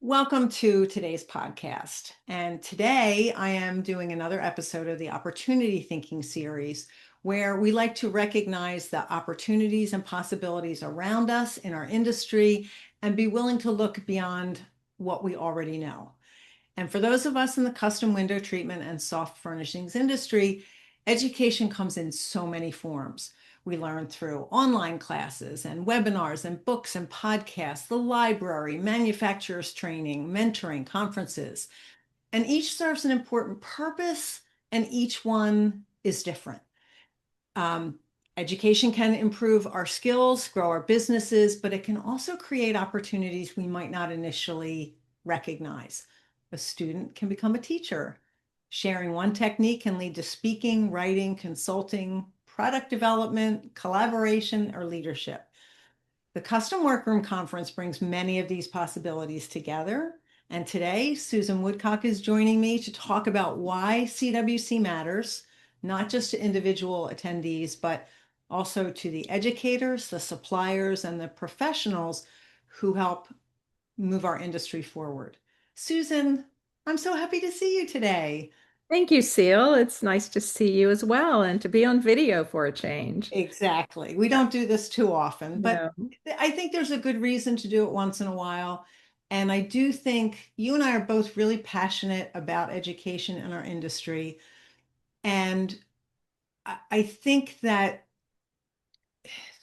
Welcome to today's podcast. And today I am doing another episode of the Opportunity Thinking series, where we like to recognize the opportunities and possibilities around us in our industry and be willing to look beyond what we already know. And for those of us in the custom window treatment and soft furnishings industry, education comes in so many forms. We learn through online classes and webinars and books and podcasts, the library, manufacturers training, mentoring, conferences. And each serves an important purpose, and each one is different. Um, Education can improve our skills, grow our businesses, but it can also create opportunities we might not initially recognize. A student can become a teacher. Sharing one technique can lead to speaking, writing, consulting, product development, collaboration, or leadership. The Custom Workroom Conference brings many of these possibilities together. And today, Susan Woodcock is joining me to talk about why CWC matters, not just to individual attendees, but also to the educators, the suppliers, and the professionals who help move our industry forward. Susan, I'm so happy to see you today. Thank you, Ceil. It's nice to see you as well and to be on video for a change. Exactly. We don't do this too often, but No. I think there's a good reason to do it once in a while. And I do think you and I are both really passionate about education in our industry. And I think that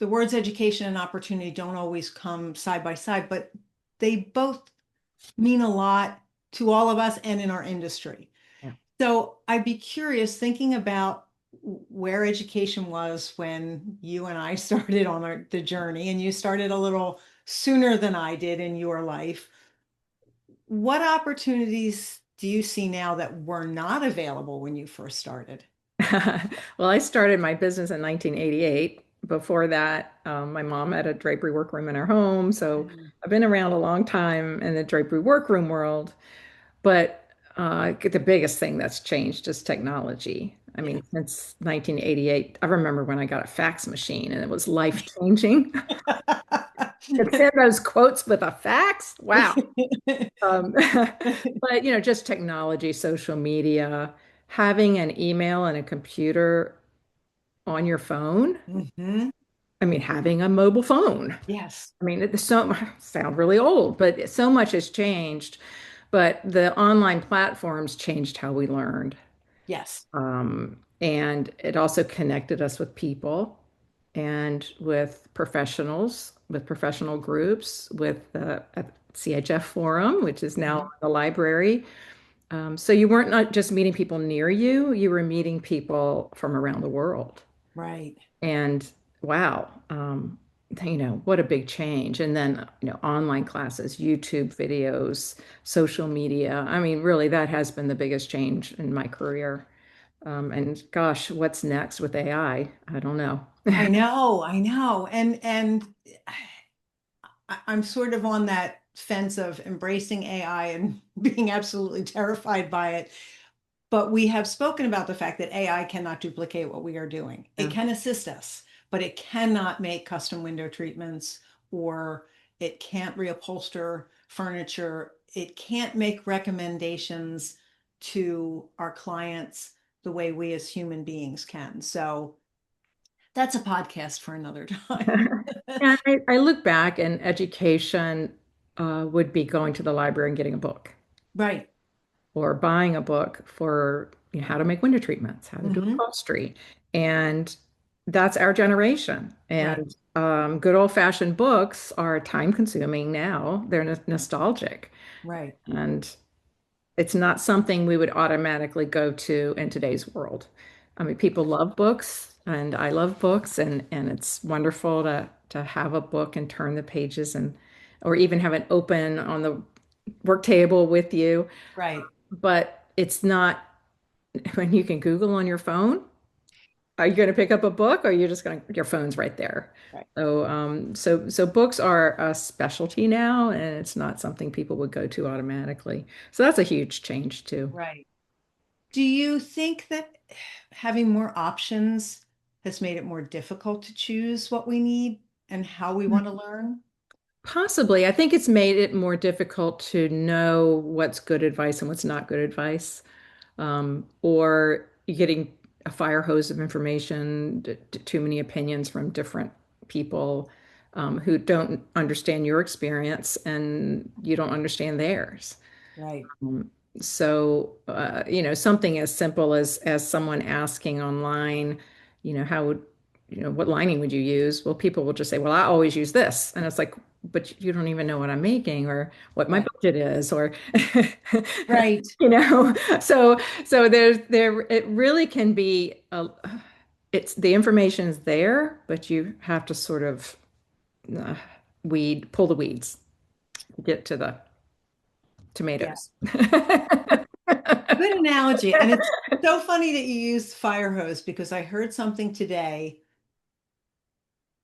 the words education and opportunity don't always come side by side, but they both mean a lot to all of us and in our industry. Yeah. So I'd be curious thinking about where education was when you and I started on the journey, and you started a little sooner than I did in your life. What opportunities do you see now that were not available when you first started? Well, I started my business in 1988. Before that, my mom had a drapery workroom in our home. So Mhm. I've been around a long time in the drapery workroom world. But the biggest thing that's changed is technology. I Yeah. mean, since 1988, I remember when I got a fax machine and it was life-changing. Could send those quotes with a fax. Wow. Um, but just technology, social media, having an email and a computer on your phone. Hmm. I mean, having a mobile phone. Yes. I mean, it's so sound really old, but so much has changed. But the online platforms changed how we learned. Yes. And it also connected us with people and with professionals, with professional groups, with the CHF Forum, which is now Mhm. the library. So you weren't not just meeting people near you, you were meeting people from around the world. Right. And wow, what a big change. And then, online classes, YouTube videos, social media. I mean, really, that has been the biggest change in my career. And gosh, what's next with AI? I don't know. I know, I know. And I'm sort of on that fence of embracing AI and being absolutely terrified by it. But we have spoken about the fact that AI cannot duplicate what we are doing. It Yeah. can assist us, but it cannot make custom window treatments, or it can't reupholster furniture. It can't make recommendations to our clients the way we as human beings can. So that's a podcast for another time. And I look back and education would be going to the library and getting a book Right. or buying a book for how to make window treatments, how to do Hmm. upholstery. And that's our generation. Right. And good old-fashioned books are time consuming now. They're nostalgic. Right. And it's not something we would automatically go to in today's world. I mean, people love books, and I love books, and it's wonderful to have a book and turn the pages and or even have it open on the work table with you. Right. But it's not when you can Google on your phone. Are you going to pick up a book, or are you just going to your phone's right there? Right. So books are a specialty now, and it's not something people would go to automatically. So that's a huge change too. Right. Do you think that having more options has made it more difficult to choose what we need and how we want to learn? Possibly. I think it's made it more difficult to know what's good advice and what's not good advice. Or you're getting a fire hose of information, too many opinions from different people who don't understand your experience and you don't understand theirs. Right. Um, something as simple as someone asking online, how would, what lining would you use? Well, people will just say, well, I always use this. And it's like, but you don't even know what I'm making or what my Right. budget is or Right. so it really can be it's the information is there, but you have to sort of uh, pull the weeds, get to the Yeah. tomatoes. Good analogy. And it's so funny that you used fire hose because I heard something today.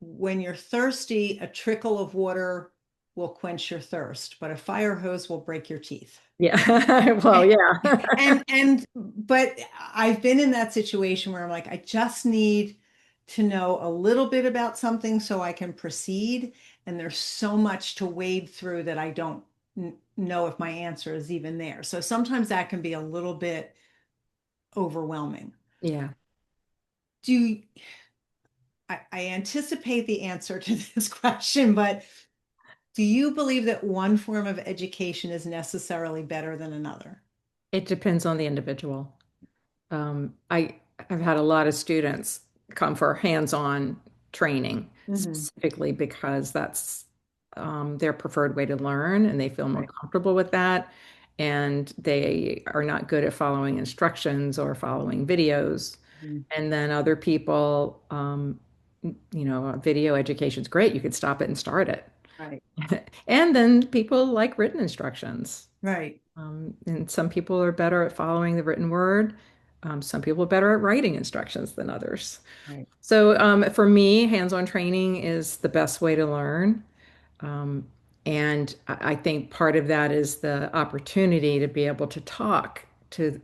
When you're thirsty, a trickle of water will quench your thirst, but a fire hose will break your teeth. Yeah. Well, yeah. But I've been in that situation where I'm like, I just need to know a little bit about something so I can proceed. And there's so much to wade through that I don't know if my answer is even there. So sometimes that can be a little bit overwhelming. Yeah. Do I anticipate the answer to this question, but do you believe that one form of education is necessarily better than another? It depends on the individual. I've had a lot of students come for hands-on training Hmm. specifically because that's their preferred way to learn and they feel more Right. comfortable with that. And they are not good at following instructions or following videos. Mhm. And then other people, video education is great. You could stop it and start it. Right. And then people like written instructions. Right. And some people are better at following the written word. Some people are better at writing instructions than others. Right. So for me, hands-on training is the best way to learn. Um, and I think part of that is the opportunity to be able to talk to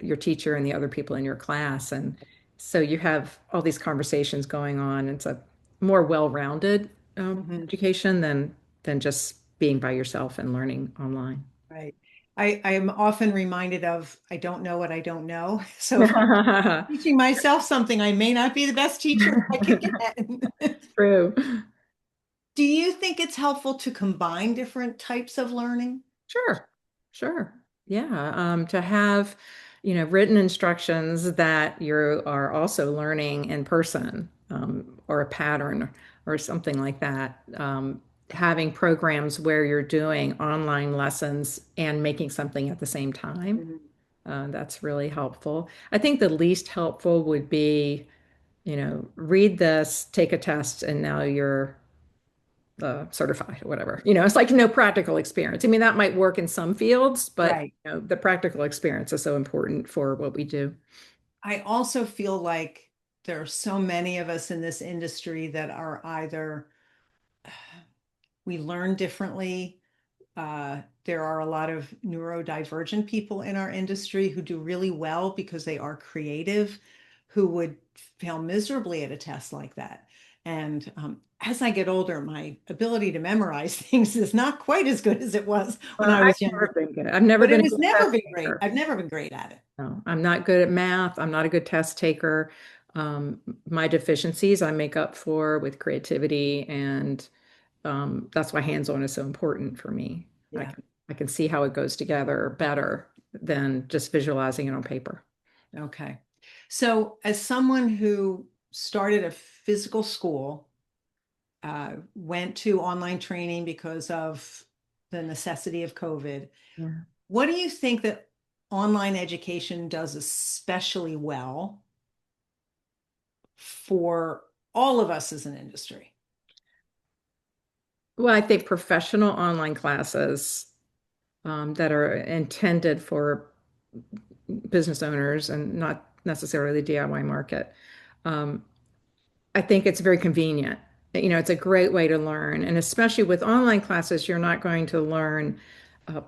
your teacher and the other people in your class. And so you have all these conversations going on. It's a more well-rounded Hmm. education than just being by yourself and learning online. Right. I am often reminded of I don't know what I don't know. So if I'm teaching myself something, I may not be the best teacher I could get. True. Do you think it's helpful to combine different types of learning? Sure. Sure. Yeah. To have, written instructions that you are also learning in person, or a pattern or something like that. Having programs where you're doing online lessons and making something at the same time. Mhm. That's really helpful. I think the least helpful would be, read this, take a test, and now you're certified or whatever. It's like no practical experience. I mean, that might work in some fields, but Right. the practical experience is so important for what we do. I also feel like there are so many of us in this industry that are either we learn differently. There are a lot of neurodivergent people in our industry who do really well because they are creative, who would fail miserably at a test like that. And as I get older, my ability to memorize things is not quite as good as it was when I I've was never younger, been good. I've never but been it a was good never test been great. taker. I've never been great at it. No, I'm not good at math. I'm not a good test taker. My deficiencies I make up for with creativity, and that's why hands-on is so important for me. I Yeah. can I can see how it goes together better than just visualizing it on paper. Okay. So, as someone who started a physical school, went to online training because of the necessity of COVID. Yeah. What do you think that online education does especially well for all of us as an industry? Well, I think professional online classes that are intended for business owners and not necessarily the DIY market. Um, I think it's very convenient. It's a great way to learn. And especially with online classes, you're not going to learn uh,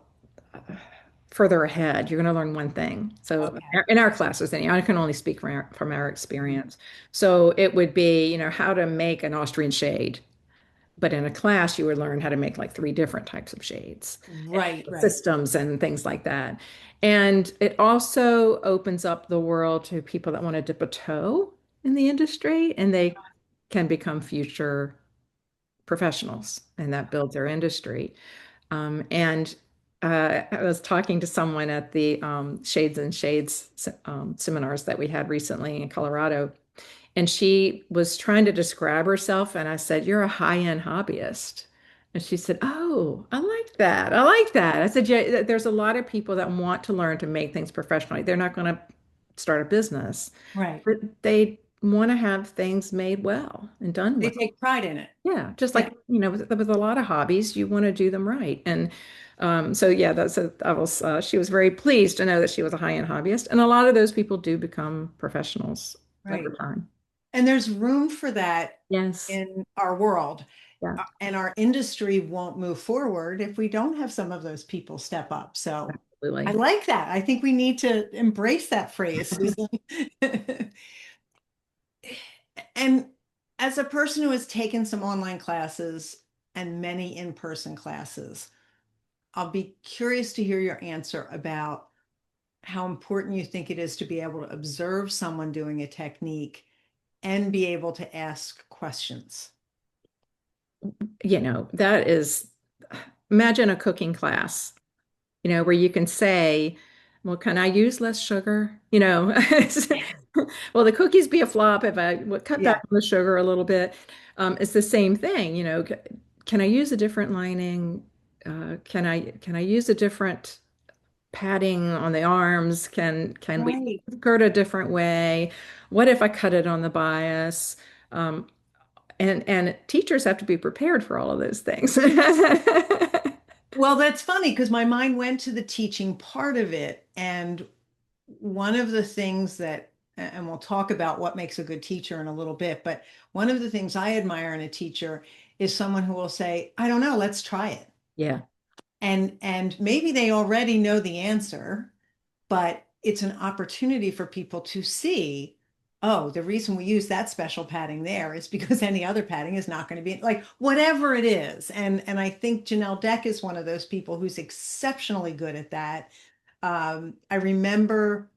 further ahead. You're going to learn one thing. So Okay. in our classes, I can only speak from our experience. So it would be, how to make an Austrian shade. but in a class, you would learn how to make like three different types of shades, Right, and right. systems and things like that. And it also opens up the world to people that want to dip a toe in the industry, and they can become future professionals, and that builds their industry. And I was talking to someone at the Shades and Shades seminars that we had recently in Colorado, and she was trying to describe herself, and I said, "You're a high-end hobbyist." And she said, "Oh, I like that. I like that." I said, "Yeah, there's a lot of people that want to learn to make things professionally. They're not going to start a business, Right. but they want to have things made well and done They well." take pride in it. Yeah, just Yeah. like, with a lot of hobbies, you want to do them right. And so, yeah, she was very pleased to know that she was a high-end hobbyist. And a lot of those people do become professionals over Right. time. And there's room for that Yes. in our world. Yeah, And our industry won't move forward if we don't have some of those people step up. So I absolutely. like that. I think we need to embrace that phrase, Susan. And as a person who has taken some online classes and many in-person classes, I'll be curious to hear your answer about how important you think it is to be able to observe someone doing a technique and be able to ask questions. That is, imagine a cooking class, where you can say, well, can I use less sugar? Will the cookies be a flop if I would cut back Yeah, on the sugar a little bit? It's the same thing, can I use a different lining? Can I use a different padding on the arms? Can we right. skirt a different way? What if I cut it on the bias? Um, and teachers have to be prepared for all of those things. Well, that's funny because my mind went to the teaching part of it. And one of the things that, and we'll talk about what makes a good teacher in a little bit, but one of the things I admire in a teacher is someone who will say, I don't know, let's try it. Yeah, And maybe they already know the answer, but it's an opportunity for people to see, oh, the reason we use that special padding there is because any other padding is not going to be like whatever it is. And I think Janelle Deck is one of those people who's exceptionally good at that. I remember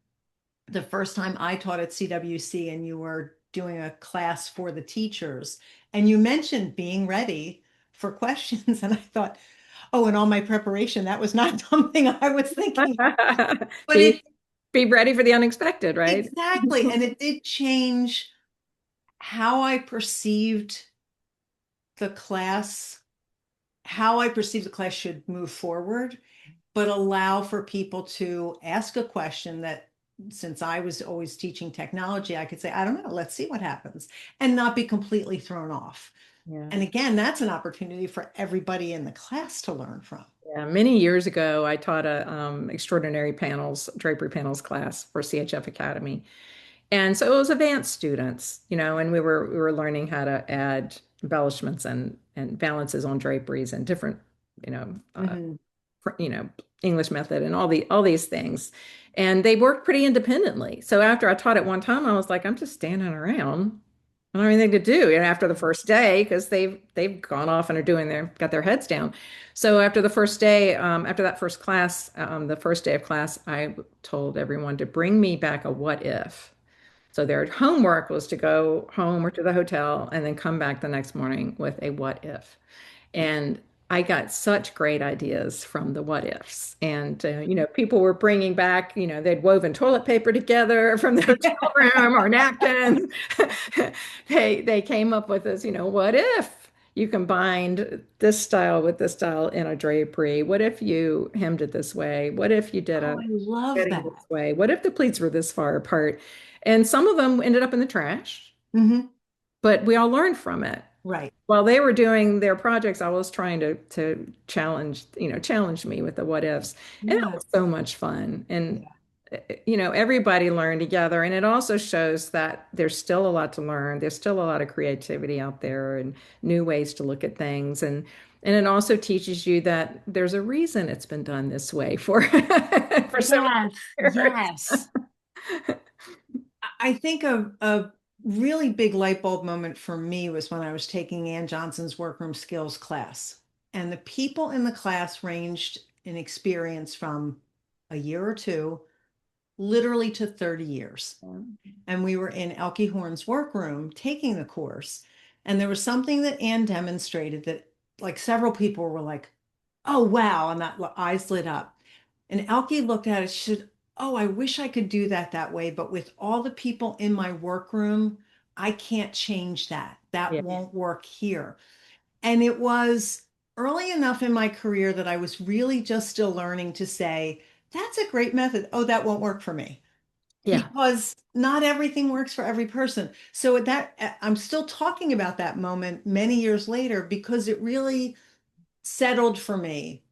the first time I taught at CWC and you were doing a class for the teachers, and you mentioned being ready for questions. And I thought, oh, in all my preparation, that was not something I was thinking of. But be it be ready for the unexpected, right? exactly, and it did change how I perceived the class, how I perceived the class should move forward, but allow for people to ask a question that since I was always teaching technology, I could say, I don't know, let's see what happens, and not be completely thrown off. Yeah. And again, that's an opportunity for everybody in the class to learn from. Yeah, many years ago, I taught a extraordinary panels, drapery panels class for CHF Academy. And so it was advanced students, and we were learning how to add embellishments and balances on draperies and different, you know, uh, Mhm. you know, English method and all these things. And they worked pretty independently. So after I taught it one time, I was like, I'm just standing around. I don't have anything to do, after the first day, because they've gone off and are got their heads down. So after the first day, after that first class, the first day of class, I told everyone to bring me back a what if. So their homework was to go home or to the hotel and then come back the next morning with a what if. And I got such great ideas from the what ifs. And, people were bringing back, they'd woven toilet paper together from the hotel room or napkins. They came up with this, what if you combined this style with this style in a drapery? What if you hemmed it this way? What if you did Oh, a I love fitting this that. way? What if the pleats were this far apart? And some of them ended up in the trash, Hmm. but we all learned from it. Right. While they were doing their projects, I was trying to challenge me with the what ifs. And that Yeah. was so much fun. And Yeah. everybody learned together. And it also shows that there's still a lot to learn. There's still a lot of creativity out there and new ways to look at things. And it also teaches you that there's a reason it's been done this way for for so Yes. many years. Yes. I think of really big light bulb moment for me was when I was taking Ann Johnson's workroom skills class. And the people in the class ranged in experience from a year or two, literally to 30 years. And we were in Elke Horn's workroom taking the course. And there was something that Ann demonstrated that, like, several people were like, oh, wow. And that eyes lit up. And Elke looked at it. She said, oh, I wish I could do that way. But with all the people in my workroom, I can't change that. That Yeah. won't work here. And it was early enough in my career that I was really just still learning to say, that's a great method. Oh, that won't work for me, Yeah. because not everything works for every person. So at that, I'm still talking about that moment many years later because it really settled for me.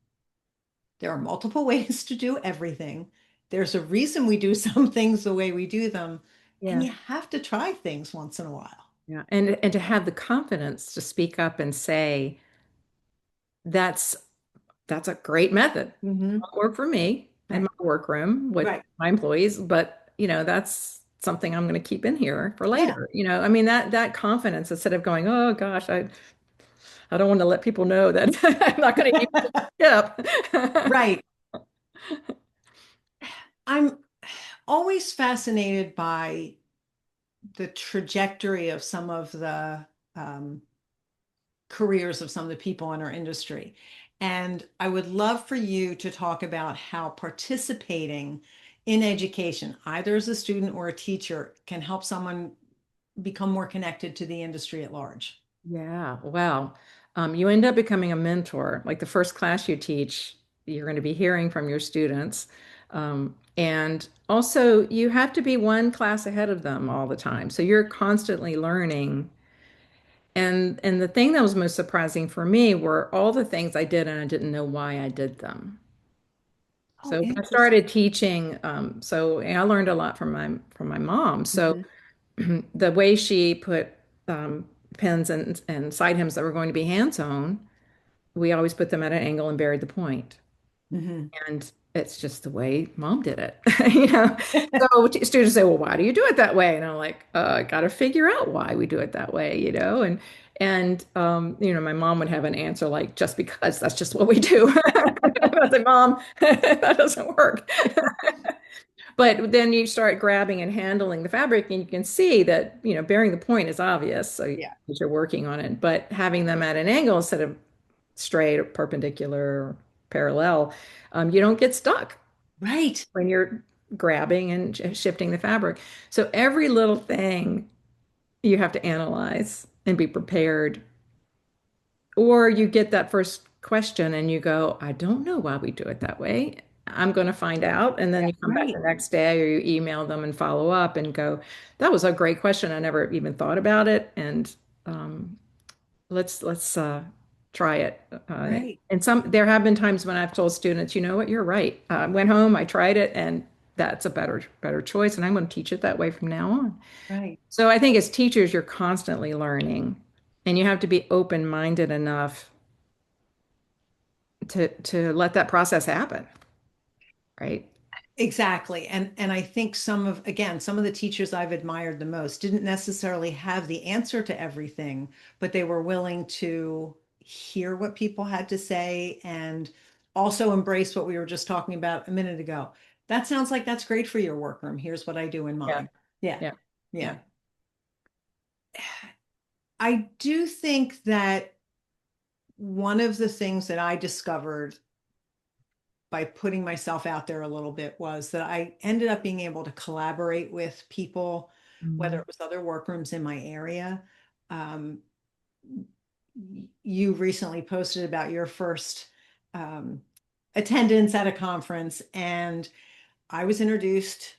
There are multiple ways to do everything. There's a reason we do some things the way we do them, and Yeah. you have to try things once in a while. Yeah. And to have the confidence to speak up and say, that's that's a great method. Hmm. Won't work for me in Right. my workroom with Right. my employees, but that's something I'm going to keep in here for Yeah. later. I mean that confidence instead of going, oh gosh, I don't want to let people know that I'm not going to use the tip. Right. I'm always fascinated by the trajectory of some of the um, careers of some of the people in our industry. And I would love for you to talk about how participating in education, either as a student or a teacher, can help someone become more connected to the industry at large. Yeah, well, you end up becoming a mentor. Like the first class you teach, you're going to be hearing from your students. And also, you have to be one class ahead of them all the time. So you're constantly learning. And the thing that was most surprising for me were all the things I did and I didn't know why I did them. Oh, So when I interesting. started teaching, so I learned a lot from my mom. So Hmm. the way she put pins and side hems that were going to be hand sewn, we always put them at an angle and buried the point. Hmm. And it's just the way mom did it, you know. So students say, "Well, why do you do it that way?" And I'm like, "I got to figure out why we do it that way," you know. And my mom would have an answer like, "Just because that's just what we do." I was like, "Mom, that doesn't work." But then you start grabbing and handling the fabric, and you can see that, bearing the point is obvious, so Yeah. because you're working on it. But having them at an angle instead of straight or perpendicular or parallel, you don't get stuck Right. when you're grabbing and shifting the fabric. So every little thing you have to analyze and be prepared. Or you get that first question and you go, I don't know why we do it that way. I'm going to find out. And then Yeah. you come back Right. the next day or you email them and follow up and go, that was a great question. I never even thought about it. And um, let's try it. Right. And there have been times when I've told students, you know what, you're right. I went home, I tried it, and that's a better choice. And I'm going to teach it that way from now on. Right. So I think as teachers, you're constantly learning, and you have to be open-minded enough to let that process happen, right? Exactly. And I think some of the teachers I've admired the most didn't necessarily have the answer to everything, but they were willing to hear what people had to say and also embrace what we were just talking about a minute ago. That sounds like that's great for your workroom. Here's what I do in Yeah, mine. Yeah. yeah, yeah. Yeah. I do think that one of the things that I discovered by putting myself out there a little bit was that I ended up being able to collaborate with people, whether Mhm. it was other workrooms in my area. Um, you recently posted about your first um, attendance at a conference, and I was introduced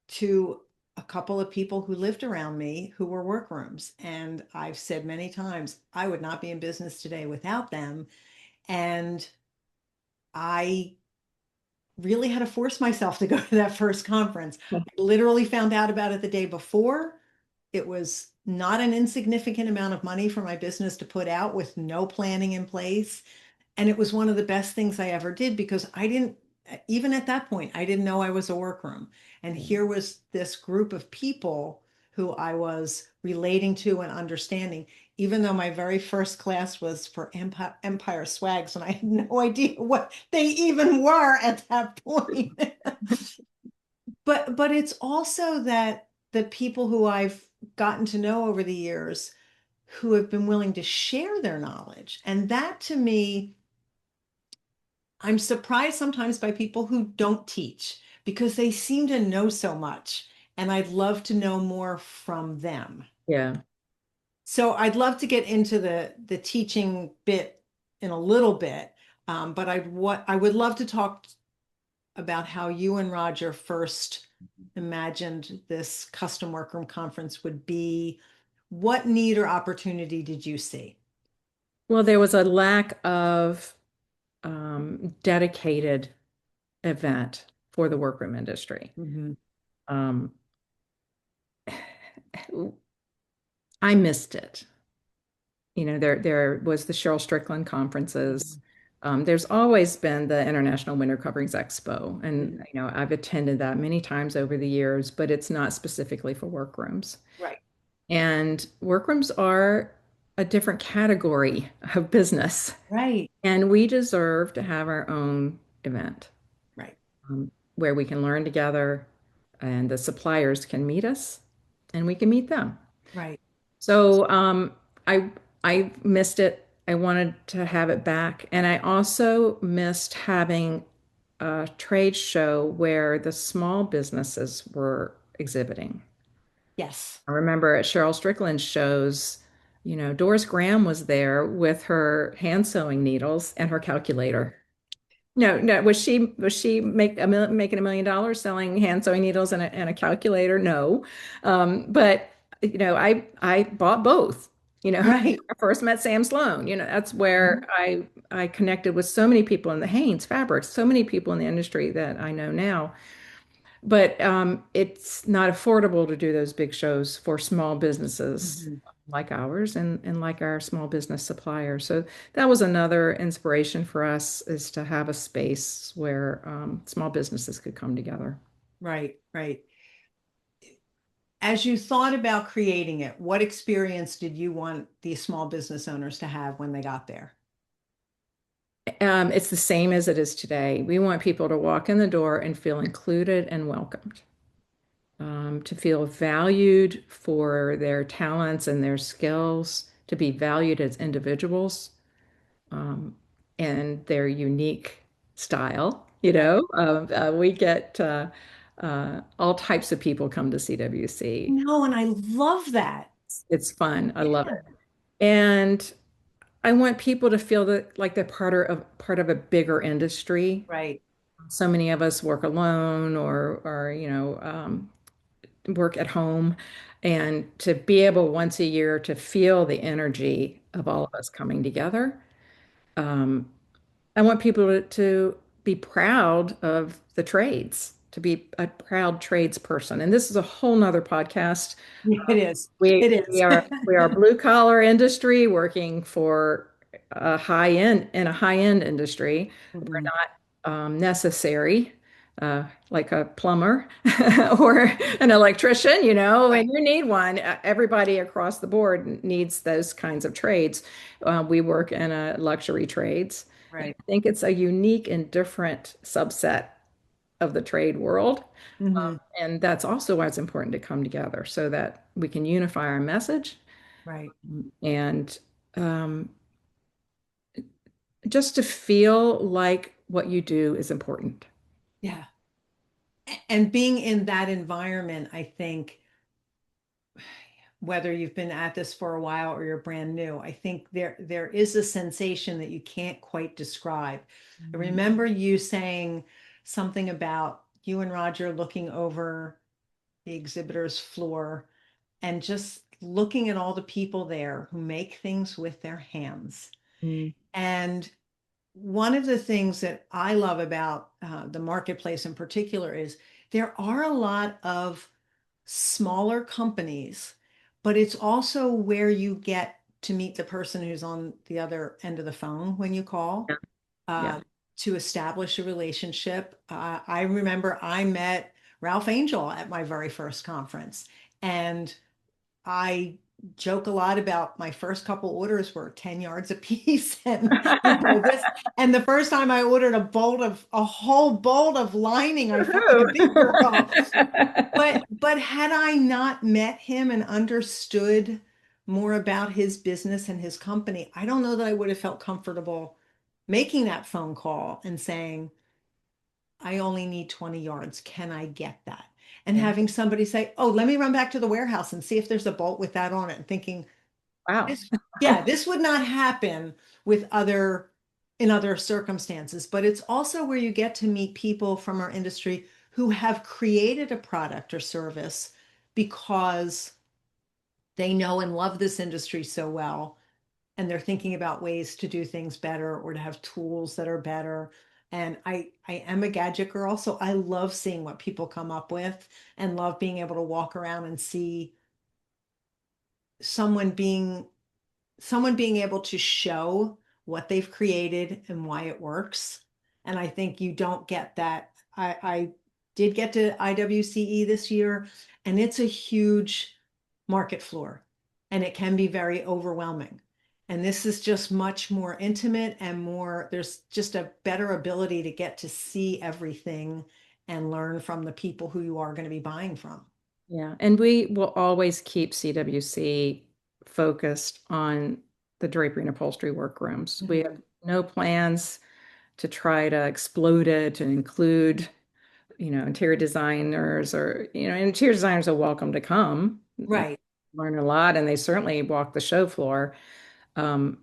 to a couple of people who lived around me who were workrooms. And I've said many times, I would not be in business today without them. And I really had to force myself to go to that first conference. I literally found out about it the day before. It was not an insignificant amount of money for my business to put out with no planning in place. And it was one of the best things I ever did because I didn't, even at that point, I didn't know I was a workroom. And here was this group of people who I was relating to and understanding, even though my very first class was for Empire Swags, and I had no idea what they even were at that point. But it's also that the people who I've gotten to know over the years who have been willing to share their knowledge. And that to me, I'm surprised sometimes by people who don't teach because they seem to know so much. And I'd love to know more from them. Yeah. So I'd love to get into the teaching bit in a little bit. But I would love to talk about how you and Roger first imagined this custom workroom conference would be. What need or opportunity did you see? Well, there was a lack of dedicated event for the workroom industry. Mhm. Um, I missed it. There was the Cheryl Strickland conferences. There's always been the International Winter Coverings Expo, and Mhm. I've attended that many times over the years, but it's not specifically for workrooms. Right, And workrooms are a different category of business, right, and we deserve to have our own event right, where we can learn together, and the suppliers can meet us, and we can meet them. right. So I missed it. I wanted to have it back. And I also missed having a trade show where the small businesses were exhibiting. Yes. I remember at Cheryl Strickland's shows, Doris Graham was there with her hand sewing needles and her calculator. No, no. Was she making $1 million selling hand sewing needles and a calculator? No, but I bought both. Right. I first met Sam Sloan. That's where Mhm. I connected with so many people in the Hanes fabrics, so many people in the industry that I know now. But it's not affordable to do those big shows for small businesses Mhm. like ours and like our small business suppliers. So that was another inspiration for us is to have a space where small businesses could come together. Right, right. As you thought about creating it, what experience did you want these small business owners to have when they got there? It's the same as it is today. We want people to walk in the door and feel included and welcomed, to feel valued for their talents and their skills, to be valued as individuals, um, and their unique style. Right. We get all types of people come to CWC. No, and I love that. It's fun. I love Yeah. it. And I want people to feel that like they're part of a bigger industry. Right. So many of us work alone or work at home, and to be able once a year to feel the energy of all of us coming together. Um, I want people to be proud of the trades, to be a proud tradesperson. And this is a whole nother podcast. Yeah, it is. We It we is. are we are a blue collar industry working for a high end industry. We're Mhm. not necessary like a plumber or an electrician, Right. and you need one. Everybody across the board needs those kinds of trades. We work in a luxury trades. And Right. I think it's a unique and different subset of the trade world. Mhm. And that's also why it's important to come together so that we can unify our message Right. and just to feel like what you do is important. Yeah. And being in that environment, I think whether you've been at this for a while or you're brand new, I think there is a sensation that you can't quite describe. I remember you saying something about you and Roger looking over the exhibitor's floor and just looking at all the people there who make things with their hands. Mm. And one of the things that I love about the marketplace in particular is there are a lot of smaller companies, but it's also where you get to meet the person who's on the other end of the phone when you call Yeah. Yeah. uh, to establish a relationship. I remember I met Ralph Angel at my very first conference, and I joke a lot about my first couple orders were 10 yards a piece. And you know this, and the first time I ordered a whole bolt of lining, I felt like a big girl. But had I not met him and understood more about his business and his company, I don't know that I would have felt comfortable making that phone call and saying, I only need 20 yards. Can I get that? And Yeah. having somebody say, oh, let me run back to the warehouse and see if there's a bolt with that on it. And thinking, Wow. this, yeah, this would not happen with in other circumstances. But it's also where you get to meet people from our industry who have created a product or service because they know and love this industry so well, and they're thinking about ways to do things better or to have tools that are better. And I am a gadget girl, so I love seeing what people come up with and love being able to walk around and see someone being someone being able to show what they've created and why it works. And I think you don't get that. I did get to IWCE this year, and it's a huge market floor, and it can be very overwhelming. And this is just much more intimate and more, there's just a better ability to get to see everything and learn from the people who you are going to be buying from. Yeah, and we will always keep CWC focused on the drapery and upholstery workrooms. We Mhm. have no plans to try to explode it and include, interior designers or, interior designers are welcome to come and Right. learn a lot, and they certainly walk the show floor. Um,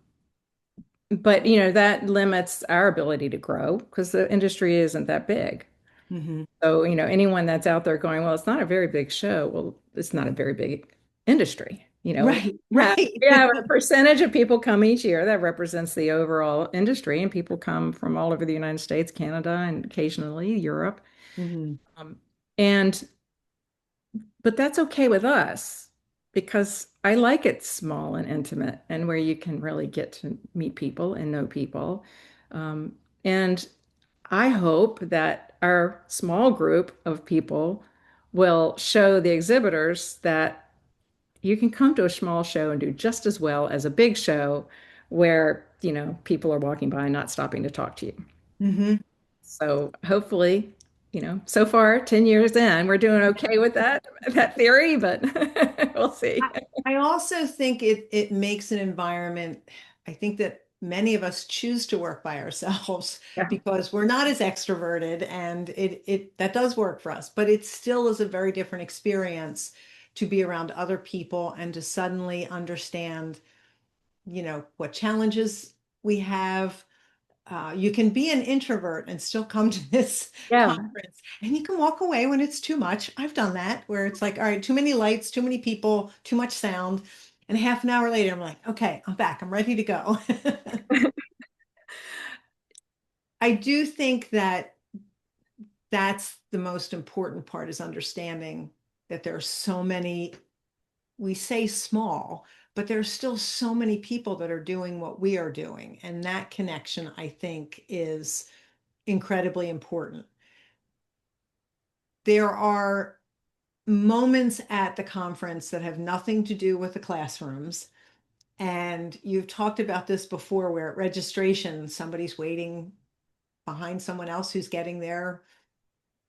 but, that limits our ability to grow because the industry isn't that big. Hmm. So, anyone that's out there going, well, it's not a very big show. Well, it's not a very big industry. Right. Yeah, Right. we have a percentage of people come each year that represents the overall industry, and people come from all over the United States, Canada, and occasionally Europe. Hmm. Um, and but that's okay with us because I like it small and intimate and where you can really get to meet people and know people. And I hope that our small group of people will show the exhibitors that you can come to a small show and do just as well as a big show where, people are walking by and not stopping to talk to you. Hmm. So hopefully, so far, 10 years in, we're doing okay with that theory, but we'll see. I also think it makes an environment. I think that many of us choose to work by ourselves Yeah. because we're not as extroverted, and it that does work for us, but it still is a very different experience to be around other people and to suddenly understand, what challenges we have. You can be an introvert and still come to this Yeah. conference, and you can walk away when it's too much. I've done that where it's like, all right, too many lights, too many people, too much sound. And half an hour later, I'm like, okay, I'm back. I'm ready to go. I do think that that's the most important part, is understanding that there are so many, we say small, but there's still so many people that are doing what we are doing. And that connection, I think, is incredibly important. There are moments at the conference that have nothing to do with the classrooms. And you've talked about this before, where at registration, somebody's waiting behind someone else who's getting their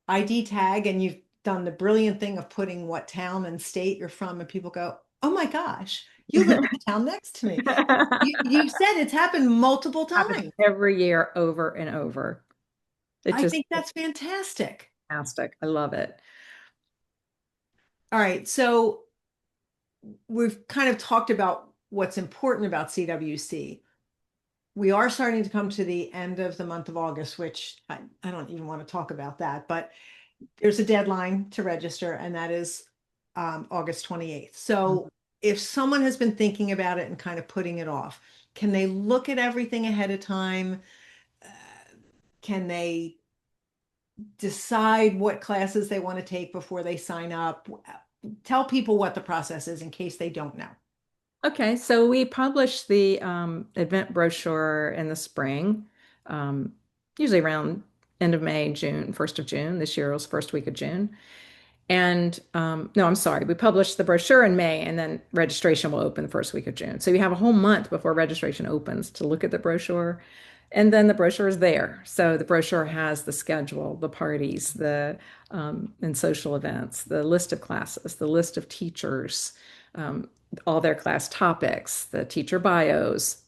ID tag, and you've done the brilliant thing of putting what town and state you're from, and people go, oh my gosh, you live in the town next to me. You've said it's happened multiple Happens times. every year over and over. It I just think that's fantastic. fantastic. I love it. All right, so we've kind of talked about what's important about CWC. We are starting to come to the end of the month of August, which I don't even want to talk about that, but there's a deadline to register, and that is August 28th. So if someone has been thinking about it and kind of putting it off, can they look at everything ahead of time? Uh, can they decide what classes they want to take before they sign up? Tell people what the process is in case they don't know. Okay, so we publish the event brochure in the spring, usually around end of May, June, 1st of June. This year was first week of June. And no, I'm sorry. We published the brochure in May, and then registration will open the first week of June. So you have a whole month before registration opens to look at the brochure. And then the brochure is there. So the brochure has the schedule, the parties, the and social events, the list of classes, the list of teachers, um, all their class topics, the teacher bios.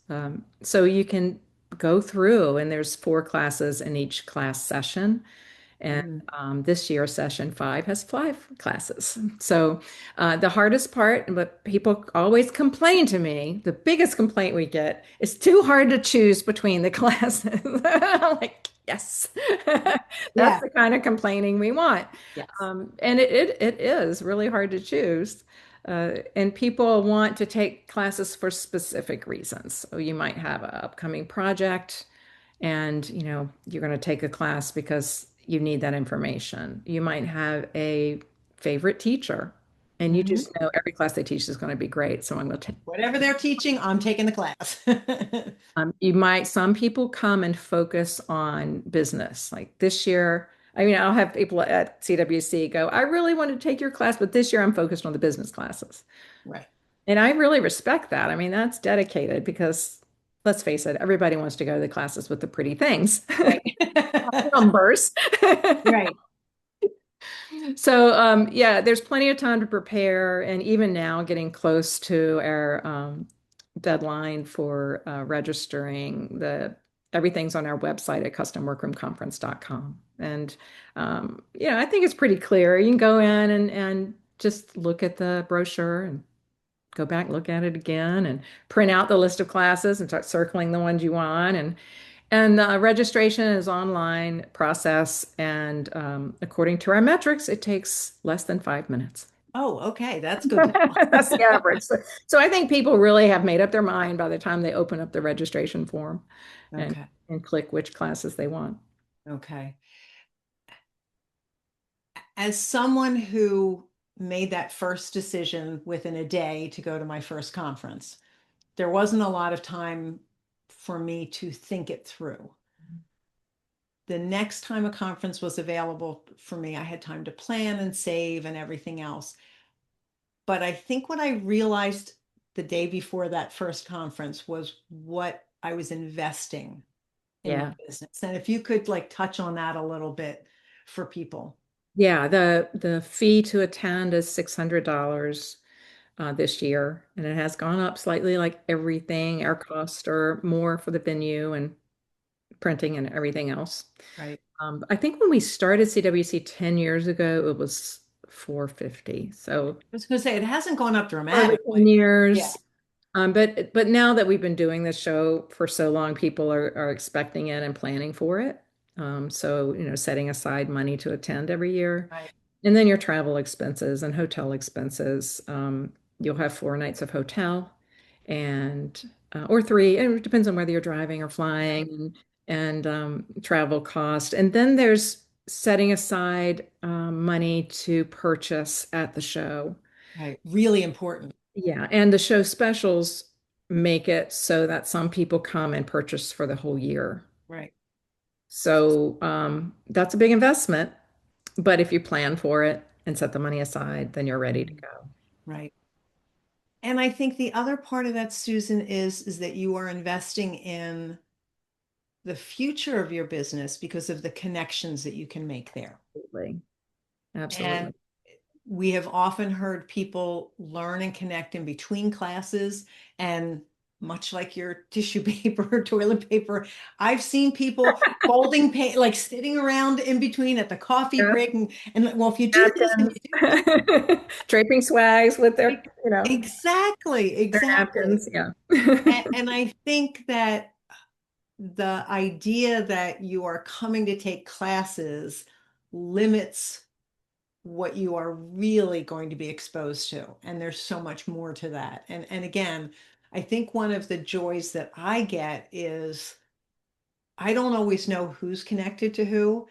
So you can go through, and there's 4 classes in each class session. And Mm. this year, session 5 has 5 classes. So the hardest part, but people always complain to me, the biggest complaint we get is too hard to choose between the classes. I'm like, yes, that's Yeah. the kind of complaining we want. Yes. And it is really hard to choose. And people want to take classes for specific reasons. So you might have an upcoming project and you're going to take a class because you need that information. You might have a favorite teacher and you Mhm. just know every class they teach is going to be great, so I'm going to take. Whatever they're teaching, I'm taking the class. Some people come and focus on business. Like this year, I mean, I'll have people at CWC go, I really want to take your class, but this year I'm focused on the business classes. Right. And I really respect that. I mean, that's dedicated because let's face it, everybody wants to go to the classes with the pretty things, Right. numbers. Right. So, yeah, there's plenty of time to prepare. And even now, getting close to our deadline for registering, everything's on our website at customworkroomconference.com. And, I think it's pretty clear. You can go in and just look at the brochure and go back, look at it again, and print out the list of classes and start circling the ones you want. And registration is online process, and according to our metrics, it takes less than 5 minutes. Oh, okay. That's good to That's the know. average. So I think people really have made up their mind by the time they open up the registration form and Okay. and click which classes they want. Okay. As someone who made that first decision within a day to go to my first conference, there wasn't a lot of time for me to think it through. The next time a conference was available for me, I had time to plan and save and everything else. But I think what I realized the day before that first conference was what I was investing in my Yeah. business. And if you could like touch on that a little bit for people. Yeah, the fee to attend is $600 this year, and it has gone up slightly like everything. Our costs are more for the venue and printing and everything else. Right. I think when we started CWC 10 years ago, it was 450. So I was going to say it hasn't gone up for the 10 dramatically. Yeah. years. But now that we've been doing this show for so long, people are expecting it and planning for it. So, setting aside money to attend every year. Right. And then your travel expenses and hotel expenses. You'll have 4 nights of hotel and or 3. It depends on whether you're driving or Right. flying and travel cost. And then there's setting aside money to purchase at the show. Right. Really important. Yeah, and the show specials make it so that some people come and purchase for the whole year. Right. So that's a big investment, but if you plan for it and set the money aside, then you're ready to Mhm. go. Right. And I think the other part of that, Susan, is that you are investing in the future of your business because of the connections that you can make there. Absolutely. And Absolutely. we have often heard people learn and connect in between classes. And much like your tissue paper or toilet paper, I've seen people folding paint, like sitting around in between at the coffee Yeah, break. And well, if you do this and napkins. you do this, Draping swags with exactly, their exactly. napkins. Yeah. And I think that the idea that you are coming to take classes limits what you are really going to be exposed to. And there's so much more to that. And again, I think one of the joys that I get is I don't always know who's connected to who.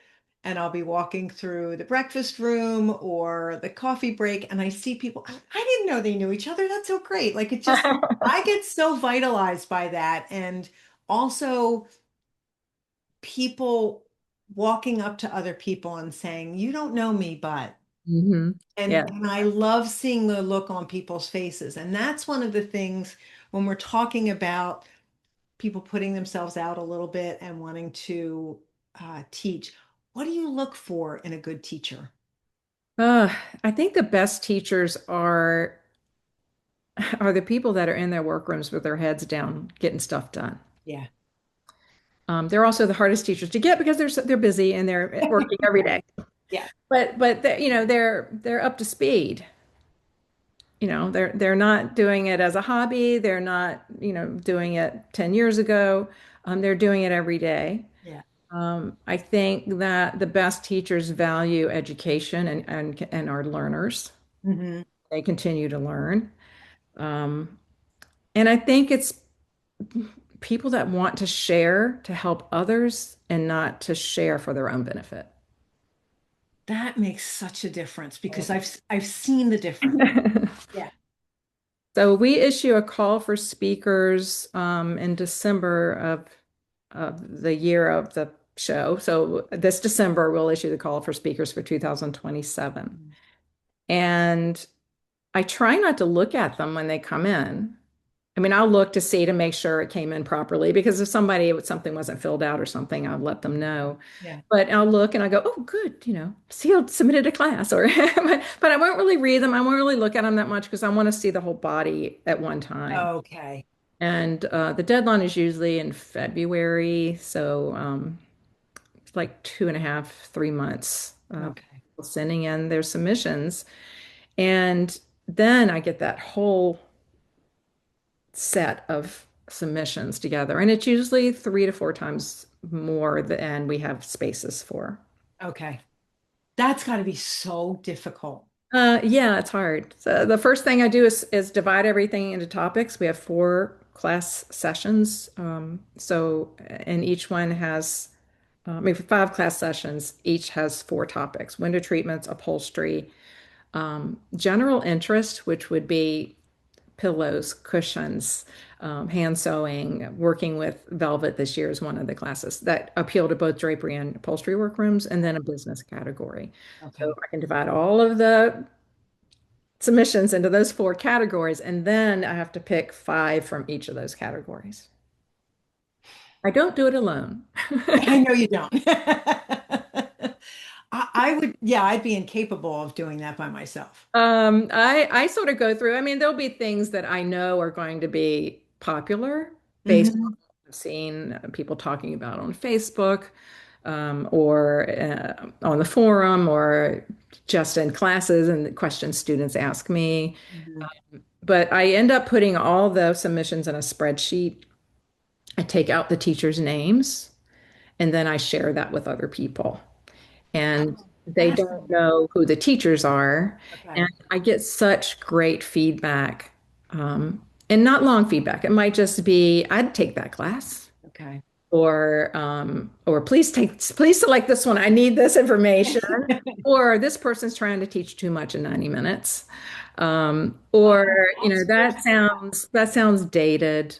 And I'll be walking through the breakfast room or the coffee break, and I see people, I didn't know they knew each other. That's so great. Like it just, I get so vitalized by that. And also people walking up to other people and saying, you don't know me, but. Hmm. Yeah. And I love seeing the look on people's faces. And that's one of the things when we're talking about people putting themselves out a little bit and wanting to teach. What do you look for in a good teacher? Uh, I think the best teachers are the people that are in their workrooms with their heads down, getting stuff done. Yeah. They're also the hardest teachers to get because they're busy and they're working every day. Yeah. But they're up to speed. They're not doing it as a hobby. They're not doing it 10 years ago. They're doing it every day. Yeah. I think that the best teachers value education and are learners. Hmm. They continue to learn. Um, and I think it's people that want to share to help others and not to share for their own benefit. That makes such a difference because I've seen the difference. Yeah. So we issue a call for speakers in December of the year of the show. So this December, we'll issue the call for speakers for 2027. And I try not to look at them when they come in. I mean, I'll look to see to make sure it came in properly because if something wasn't filled out or something, I'll let them know. Yeah. But I'll look and I go, oh, good, Ceil submitted a class or but I won't really read them. I won't really look at them that much because I want to see the whole body at one time. Okay. And the deadline is usually in February, so it's like 2.5, 3 months Okay. sending in their submissions. And then I get that whole set of submissions together. And it's usually 3 to 4 times more than we have spaces for. Okay. That's got to be so difficult. Yeah, it's hard. So the first thing I do is divide everything into topics. We have 4 class sessions. And each one has, we have 5 class sessions. Each has 4 topics: window treatments, upholstery, general interest, which would be pillows, cushions, hand sewing, working with velvet this year is one of the classes that appeal to both drapery and upholstery workrooms, and then a business category. So Okay. I can divide all of the submissions into those 4 categories, and then I have to pick 5 from each of those categories. I don't do it alone. I know you don't. I would, yeah, I'd be incapable of doing that by myself. I sort of go through. I mean, there'll be things that I know are going to be popular based on Hmm. what I've seen people talking about on Facebook, or on the forum, or just in classes and the questions students ask me. Hmm. But I end up putting all the submissions in a spreadsheet. I take out the teachers' names and then I share that with other people. And Oh, they don't fascinating. know who the teachers are. And Okay. I get such great feedback, and not long feedback. It might just be, I'd take that class. Okay. Or please select this one. I need this information. Or this person's trying to teach too much in 90 minutes. Or, Oh, that's good that feedback. sounds dated.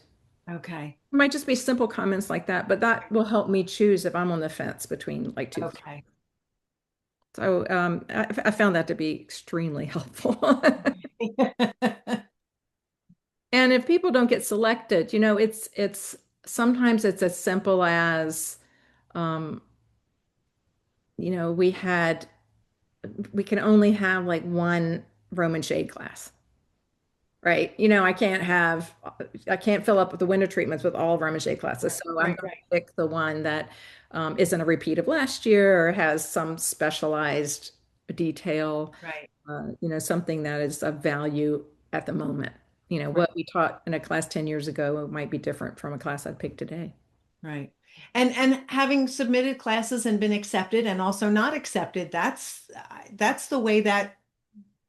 Okay. It might just be simple comments like that, but that will help me choose if I'm on the fence between like two. Okay. So I found that to be extremely helpful. And if people don't get selected, it's sometimes it's as simple as, um, we we can only have like one Roman shade class, right? I can't fill up the window treatments with all Roman shade classes. Right, So I'm right, going to right, pick the one that isn't a repeat of last year or has some specialized detail, right, something that is of value at the moment. right, What we taught in a class 10 years ago might be different from a class I'd pick today. right. And having submitted classes and been accepted and also not accepted, that's the way that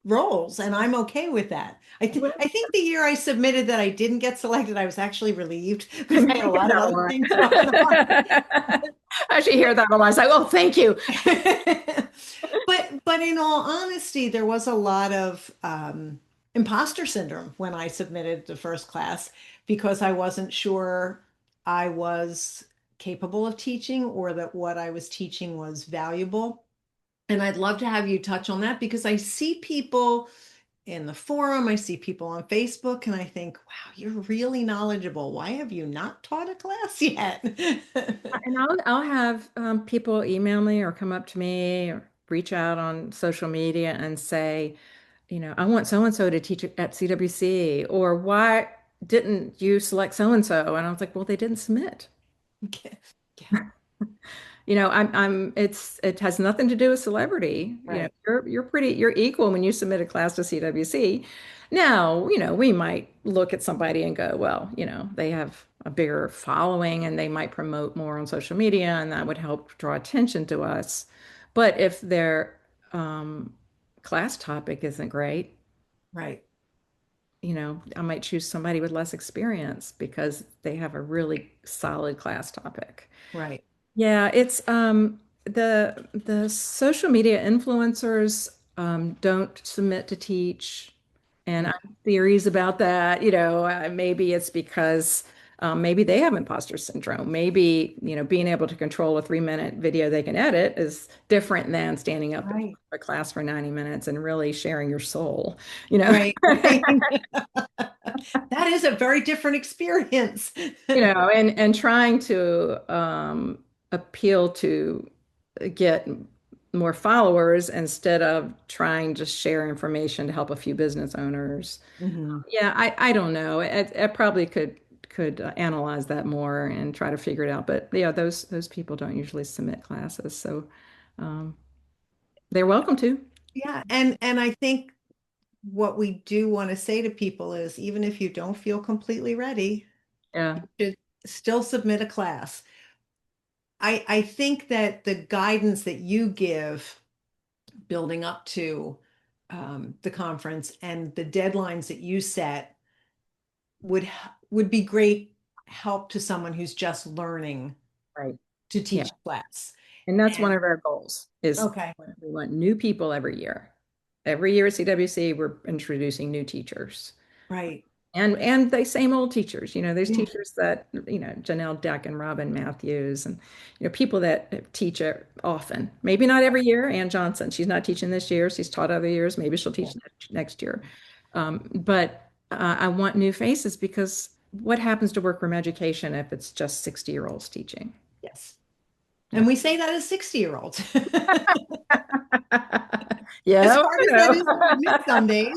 rolls, and I'm okay with that. I think the year I submitted that I didn't get selected, I was actually relieved because I I had a hear lot of that a other lot. things going on. I actually hear that a lot. It's like, oh, thank you. But in all honesty, there was a lot of imposter syndrome when I submitted the first class because I wasn't sure I was capable of teaching or that what I was teaching was valuable. And I'd love to have you touch on that because I see people in the forum, I see people on Facebook, and I think, wow, you're really knowledgeable. Why have you not taught a class yet? And I'll have people email me or come up to me or reach out on social media and say, I want so and so to teach at CWC, or why didn't you select so and so? And I was like, well, they didn't submit. Okay. Yeah, It has nothing to do with celebrity. right, You're equal when you submit a class to CWC. Now, we might look at somebody and go, well, they have a bigger following and they might promote more on social media and that would help draw attention to us. But if their um, class topic isn't great, right, I might choose somebody with less experience because they have a really solid class topic. right. Yeah, it's the social media influencers don't submit to teach, and I Mm. have theories about that. Maybe it's because maybe they have imposter syndrome. Maybe being able to control a 3-minute video they can edit is different than standing up in Right, a class for 90 minutes and really sharing your soul. You know. right, right. That is a very different experience. And trying to appeal to get more followers instead of trying to share information to help a few business owners. Mhm. Yeah, I don't know. I probably could analyze that more and try to figure it out. But yeah, those people don't usually submit classes, so um, they're welcome to. Yeah, and I think what we do want to say to people is even if you don't feel completely ready, Yeah, you should still submit a class. I think that the guidance that you give building up to the conference and the deadlines that you set would be great help to someone who's just learning right. to Yeah, teach class. and that's one And of our goals is okay, we want new people every year. Every year at CWC, we're introducing new teachers. right. And the same old teachers, there's Yeah, teachers that, Janelle Deck and Robin Matthews and, people that teach it often. Maybe not every year. Ann Johnson, she's not teaching this year. She's taught other years. Maybe she'll yeah, teach next year. But I want new faces because what happens to workroom education if it's just 60-year-olds teaching? yes. Yeah. And we say that as 60-year-olds. As Yeah, hard I as that is to admit know. some days.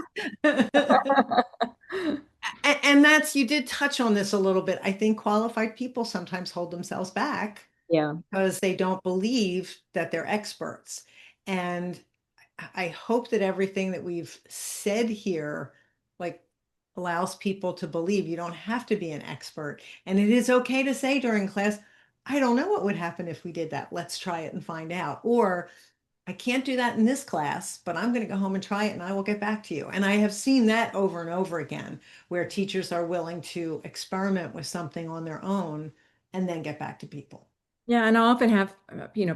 And that's, you did touch on this a little bit. I think qualified people sometimes hold themselves back Yeah, because they don't believe that they're experts. And I hope that everything that we've said here, like, allows people to believe you don't have to be an expert. And it is okay to say during class, I don't know what would happen if we did that. Let's try it and find out. Or I can't do that in this class, but I'm going to go home and try it and I will get back to you. And I have seen that over and over again where teachers are willing to experiment with something on their own and then get back to people. yeah, and I often have,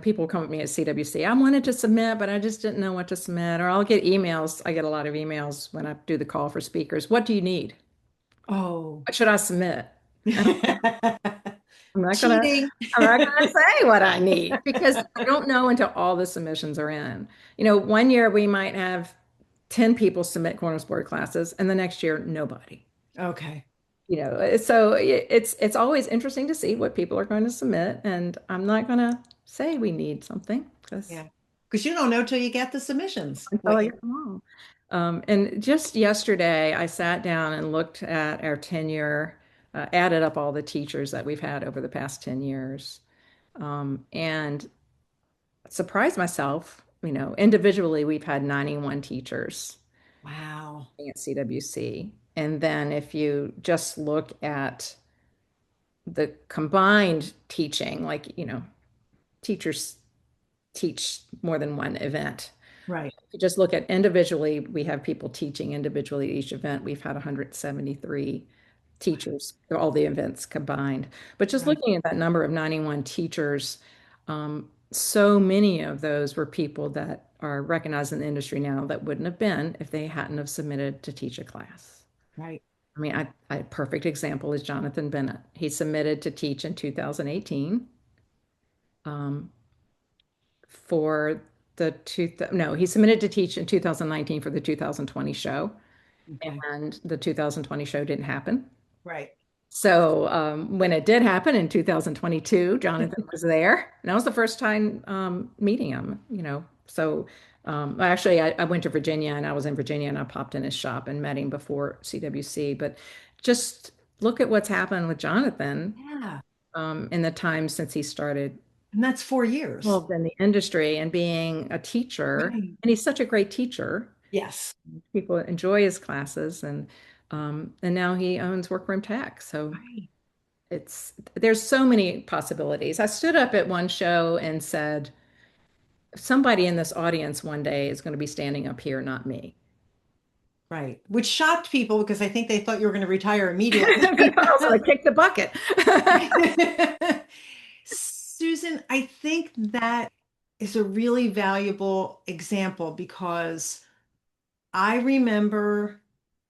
people come at me at CWC. I wanted to submit, but I just didn't know what to submit. Or I'll get emails. I get a lot of emails when I do the call for speakers. What do you need? Oh, What should I submit? And I'm not gonna, cheating. I'm not gonna say what I need because I don't know until all the submissions are in. One year we might have 10 people submit cornerboard classes, and the next year nobody. Okay. So it's always interesting to see what people are going to submit, and I'm not going to say we need something because Yeah. Because you don't know till you get the submissions. until What I you, get them all. And just yesterday, I sat down and looked at our tenure, added up all the teachers that we've had over the past 10 years, and surprised myself. Individually, we've had 91 teachers wow. at CWC. And then if you just look at the combined teaching, like, teachers teach more than one event. Right. If you just look at individually, we have people teaching individually each event. We've had 173 teachers, all the events combined. But just Right. looking at that number of 91 teachers, so many of those were people that are recognized in the industry now that wouldn't have been if they hadn't have submitted to teach a class. Right. I mean, a perfect example is Jonathan Bennett. He submitted to teach in 2018 um, for no, he submitted to teach in 2019 for the 2020 show, Okay. and the 2020 show didn't happen. Right. So when it did happen in 2022, Jonathan was there, and that was the first time meeting him, So actually, I went to Virginia, and I was in Virginia, and I popped in his shop and met him before CWC. But just look at what's happened with Jonathan Yeah. in the time since he started And that's 4 years. involved in the industry and being a teacher. Right. And he's such a great teacher. Yes. People enjoy his classes, and now he owns Workroom Tech. So Right. there's so many possibilities. I stood up at one show and said, somebody in this audience one day is going to be standing up here, not me. Right. Which shocked people because I think they thought you were going to retire I immediately. was going to kick the bucket. Susan, I think that is a really valuable example because I remember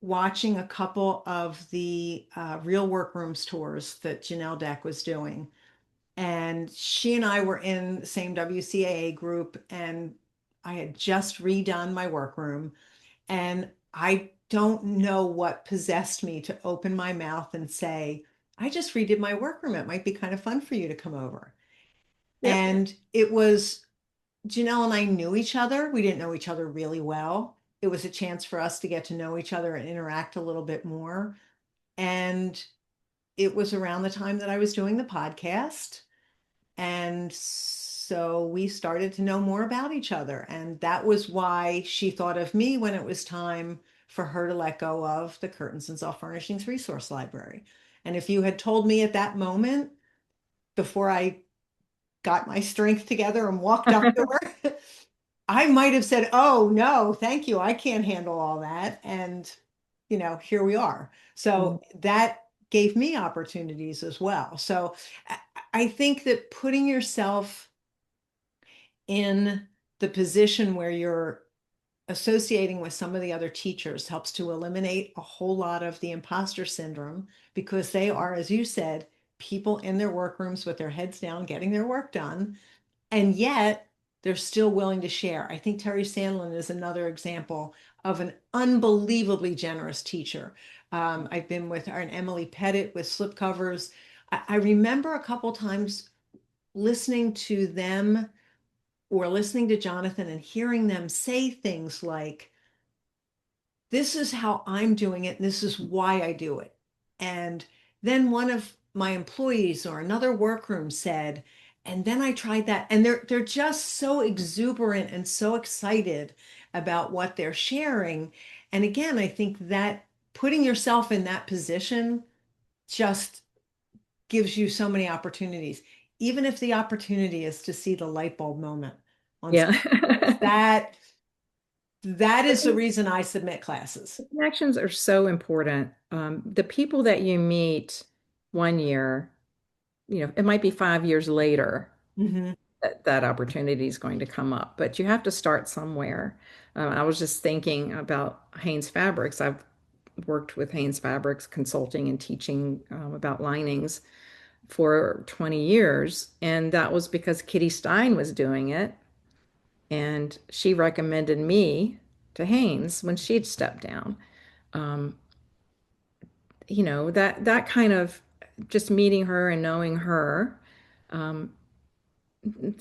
watching a couple of the real workrooms tours that Janelle Deck was doing. And she and I were in the same WCAA group, and I had just redone my workroom. And I don't know what possessed me to open my mouth and say, I just redid my workroom. It might be kind of fun for you to come over. Yep. And it was Janelle and I knew each other. We didn't know each other really well. It was a chance for us to get to know each other and interact a little bit more. And it was around the time that I was doing the podcast. And so we started to know more about each other. And that was why she thought of me when it was time for her to let go of the Curtains and Soft Furnishings Resource Library. And if you had told me at that moment, before I got my strength together and walked up to her, I might have said, "Oh, no, thank you. I can't handle all that." And, here we are. Yeah. So that gave me opportunities as well. So I think that putting yourself in the position where you're associating with some of the other teachers helps to eliminate a whole lot of the imposter syndrome because they are, as you said, people in their workrooms with their heads down, getting their work done. And yet they're still willing to share. I think Terry Sandlin is another example of an unbelievably generous teacher. I've been with her and Emily Pettit with slipcovers. I remember a couple times listening to them or listening to Jonathan and hearing them say things like, this is how I'm doing it, and this is why I do it. And then one of my employees or another workroom said, and then I tried that. And they're just so exuberant and so excited about what they're sharing. And again, I think that putting yourself in that position just gives you so many opportunities, even if the opportunity is to see the light bulb moment on Yeah. something. That is the reason I submit classes. Connections are so important. The people that you meet one year, it might be 5 years later Mhm. that opportunity is going to come up, but you have to start somewhere. I was just thinking about Haynes Fabrics. I've worked with Haynes Fabrics consulting and teaching about linings for 20 years, and that was because Kitty Stein was doing it, and she recommended me to Haynes when she'd stepped down. Um, that kind of just meeting her and knowing her um,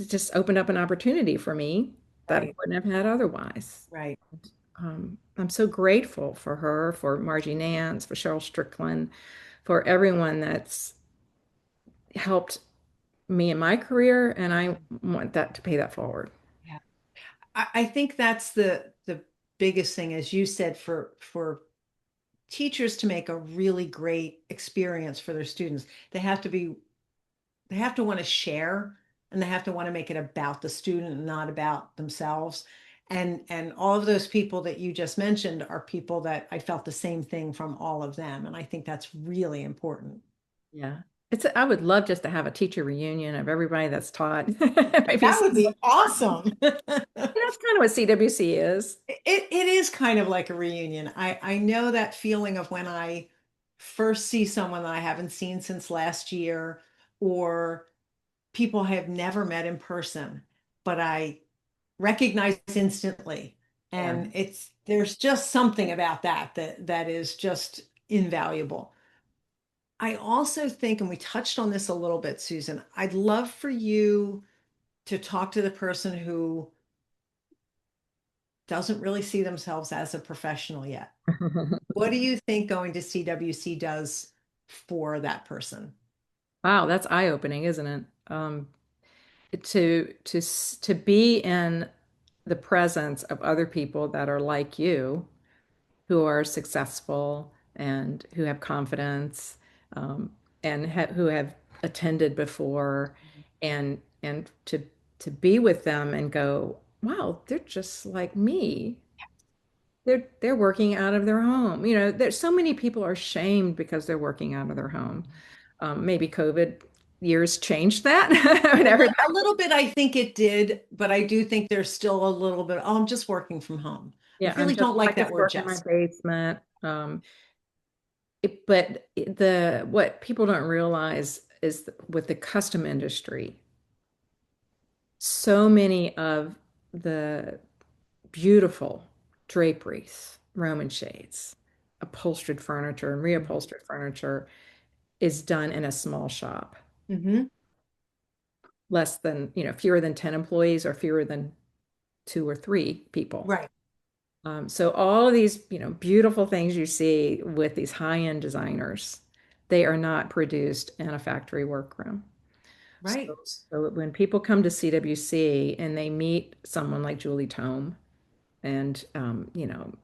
just opened up an opportunity for me that I Right, wouldn't have had otherwise. right. I'm so grateful for her, for Margie Nance, for Cheryl Strickland, for everyone that's helped me in my career, and I want that to pay that forward. Yeah. I think that's the biggest thing, as you said, for teachers to make a really great experience for their students. They have to want to share and they have to want to make it about the student and not about themselves. And all of those people that you just mentioned are people that I felt the same thing from all of them. And I think that's really important. Yeah. I would love just to have a teacher reunion of everybody that's taught. Maybe That would be awesome. that's kind of what CWC is. It is kind of like a reunion. I know that feeling of when I first see someone that I haven't seen since last year, or people I have never met in person, but I recognize instantly. Yeah. And there's just something about that is just invaluable. I also think, and we touched on this a little bit, Susan, I'd love for you to talk to the person who doesn't really see themselves as a professional yet. What do you think going to CWC does for that person? Wow, that's eye-opening, isn't it? To be in the presence of other people that are like you, who are successful and who have confidence, um, and who have attended before, and to be with them and go, wow, they're just like me. They're working out of their home. You know, there's so many people are shamed because they're working out of their home. Maybe COVID years changed that. I mean, everybody, A little bit, I think it did, but I do think there's still a little bit, oh, I'm just working from home. I yeah, really don't I like that just word, work in my just. basement. But what people don't realize is with the custom industry, so many of the beautiful draperies, Roman shades, upholstered furniture, and reupholstered furniture is done in a small shop, Mm-hmm. less than, fewer than 10 employees or fewer than two or three people. Right, So all of these, beautiful things you see with these high-end designers, they are not produced in a factory workroom. right. So when people come to CWC and they meet someone like Julie Tome, and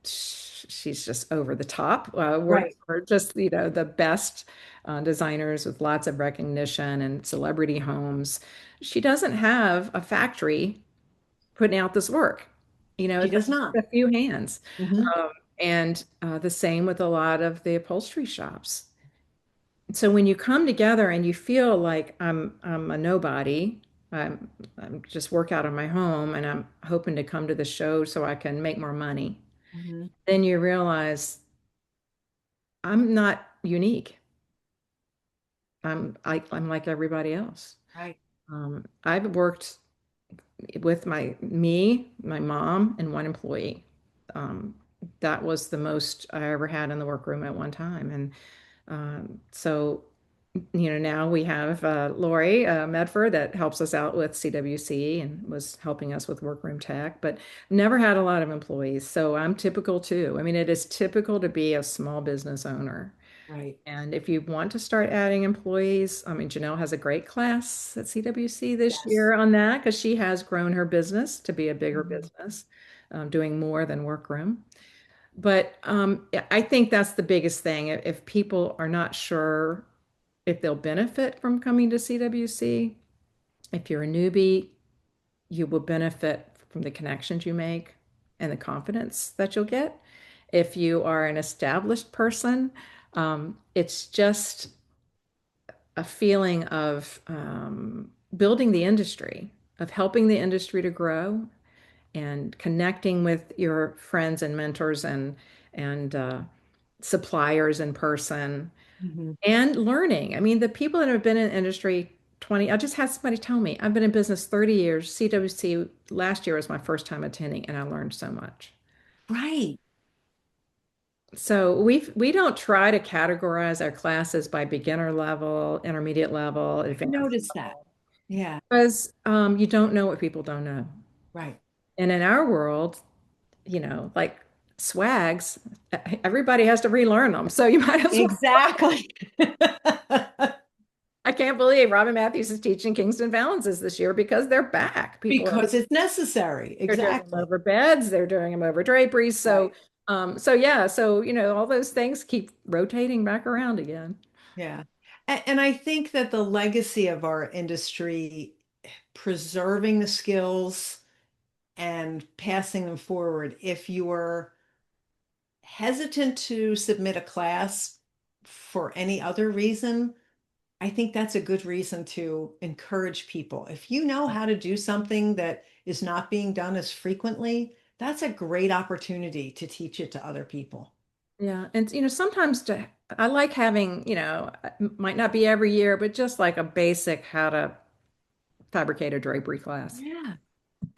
she's just over the top, works Right. for just the best designers with lots of recognition and celebrity homes. She doesn't have a factory putting out this work. She It's does not. a few hands. Hmm. And the same with a lot of the upholstery shops. So when you come together and you feel like I'm a nobody, I'm just work out of my home and I'm hoping to come to the show so I can make more money, Hmm. then you realize I'm not unique. I'm like everybody else. Right. I've worked with my mom, and one employee. Um, that was the most I ever had in the workroom at one time. And so, now we have Lori Medford that helps us out with CWC and was helping us with workroom tech, but never had a lot of employees. So I'm typical too. I mean, it is typical to be a small business owner. Right. And if you want to start adding employees, I mean, Janelle has a great class at CWC this Yes. year on that because she has grown her business to be a bigger Mhm. business, doing more than workroom. But I think that's the biggest thing. If people are not sure if they'll benefit from coming to CWC, if you're a newbie, you will benefit from the connections you make and the confidence that you'll get. If you are an established person, it's just a feeling of building the industry, of helping the industry to grow and connecting with your friends and mentors and suppliers in person Mhm. and learning. I mean, the people that have been in the industry 20, I just had somebody tell me, I've been in business 30 years. CWC last year was my first time attending, and I learned so much. Right. So we don't try to categorize our classes by beginner level, intermediate level, I advanced noticed that. level, Yeah. because you don't know what people don't know. Right. And in our world, like swags, everybody has to relearn them. So you might as well. Exactly. I can't believe Robin Matthews is teaching Kingston Balances this year because they're back. People are Because it's necessary. they're doing them Exactly. over beds, they're doing them over draperies. So Right. yeah, so all those things keep rotating back around again. Yeah. And I think that the legacy of our industry, preserving the skills and passing them forward, if you're hesitant to submit a class for any other reason, I think that's a good reason to encourage people. If you know how to do something that is not being done as frequently, that's a great opportunity to teach it to other people. Yeah, and sometimes I like having, might not be every year, but just like a basic how to fabricate a drapery class. Yeah.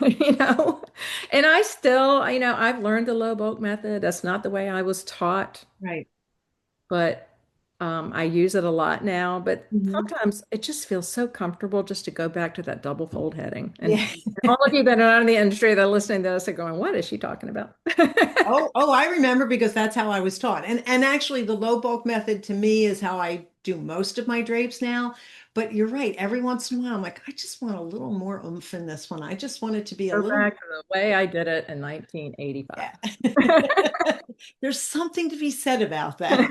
you know? And I still, I've learned the low bulk method. That's not the way I was taught, Right. but I use it a lot now. But Mhm. sometimes it just feels so comfortable just to go back to that double fold heading. And Yeah. all of you that are not in the industry that are listening to this are going, what is she talking about? Oh, I remember because that's how I was taught. And actually the low bulk method to me is how I do most of my drapes now. But you're right. Every once in a while, I'm like, I just want a little more oomph in this one. I just want it to be a Go little, back to the way I did it in 1985. yeah. There's something to be said about that.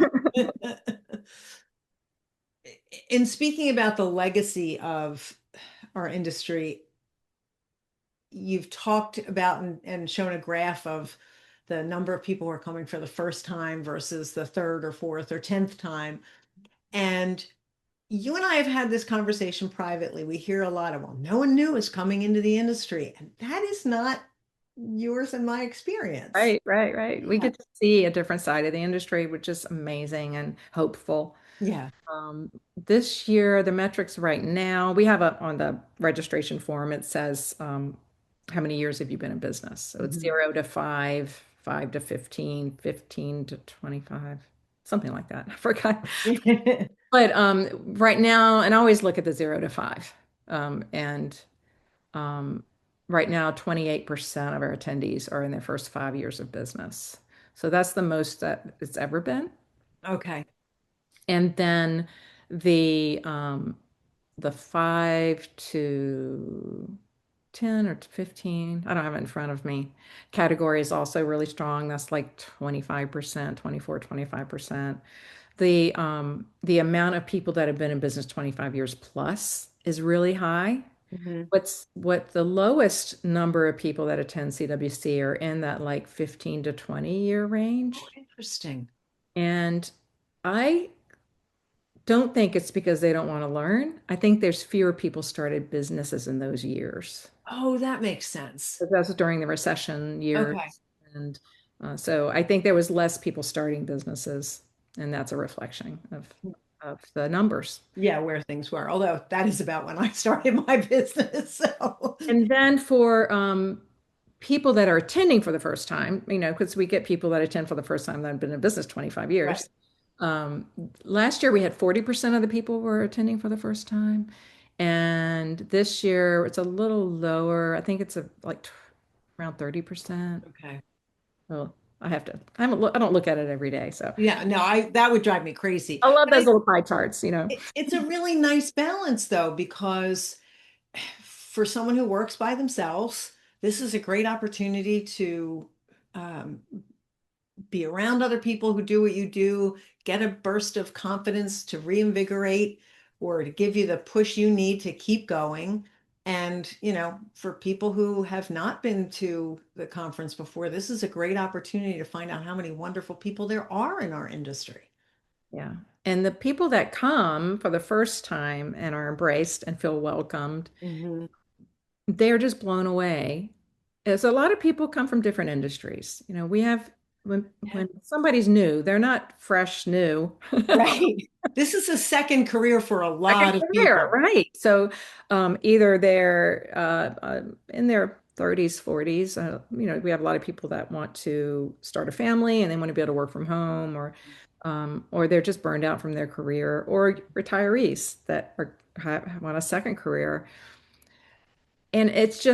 In speaking about the legacy of our industry, you've talked about and shown a graph of the number of people who are coming for the first time versus the third or fourth or 10th time. And you and I have had this conversation privately. We hear a lot of, well, no one new is coming into the industry. And that is not yours and my experience. Right, right, right. We Yeah. get to see a different side of the industry, which is amazing and hopeful. Yeah. This year, the metrics right now, we have on the registration form, it says how many years have you been in business? So it's Mhm. 0 to 5, 5 to 15, 15 to 25, something like that. I forgot. But right now, and I always look at the 0 to 5. And um, right now, 28% of our attendees are in their first 5 years of business. So that's the most that it's ever been. Okay. And then the 5 to 10 or to 15, I don't have it in front of me. Category is also really strong. That's like 25%, 24, 25%. The amount of people that have been in business 25 years plus is really high. Mhm. What the lowest number of people that attend CWC are in that like 15 to 20 year Oh, range. interesting. And I don't think it's because they don't want to learn. I think there's fewer people started businesses in those years. Oh, that makes sense. But that's during the recession years. Okay. And so I think there was less people starting businesses, and that's a reflection of the numbers. Yeah, where things were. Although that is about when I started my business. So, And then for people that are attending for the first time, because we get people that attend for the first time that have been in business 25 right. years. Um, Last year we had 40% of the people were attending for the first time. And this year it's a little lower. I think it's around 30%. Okay. Well, I don't look at it every day. So Yeah, no, I that would drive me crazy. I love But those little pie charts. it's a really nice balance though, because for someone who works by themselves, this is a great opportunity to um, be around other people who do what you do, get a burst of confidence to reinvigorate or to give you the push you need to keep going. And, for people who have not been to the conference before, this is a great opportunity to find out how many wonderful people there are in our industry. Yeah. And the people that come for the first time and are embraced and feel welcomed, Mhm. they're just blown away. As a lot of people come from different industries. We have Yeah. when somebody's new, they're not fresh new. Right. This is a second career for a Second lot of career, people. right? So either they're in their 30s, 40s. We have a lot of people that want to start a family and they want to be able to work from home, or they're just burned out from their career, or retirees that want a second career. And it's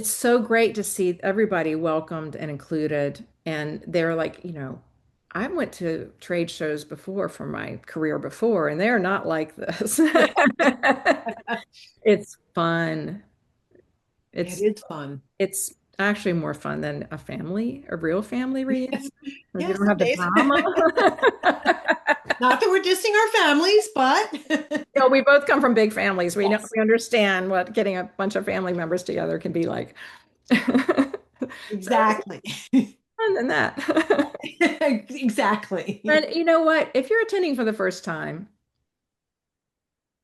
so great to see everybody welcomed and included. And they're like, I went to trade shows before for my career before, and they're not like this. It's fun. It It's is fun. it's actually more fun than a real family reunion, because you Yeah, don't some have the days. drama. Not that we're dissing our families, but We both come from big families. We know yes, we understand what getting a bunch of family members together can be like. So exactly. fun than that. Exactly. And you know what? If you're attending for the first time,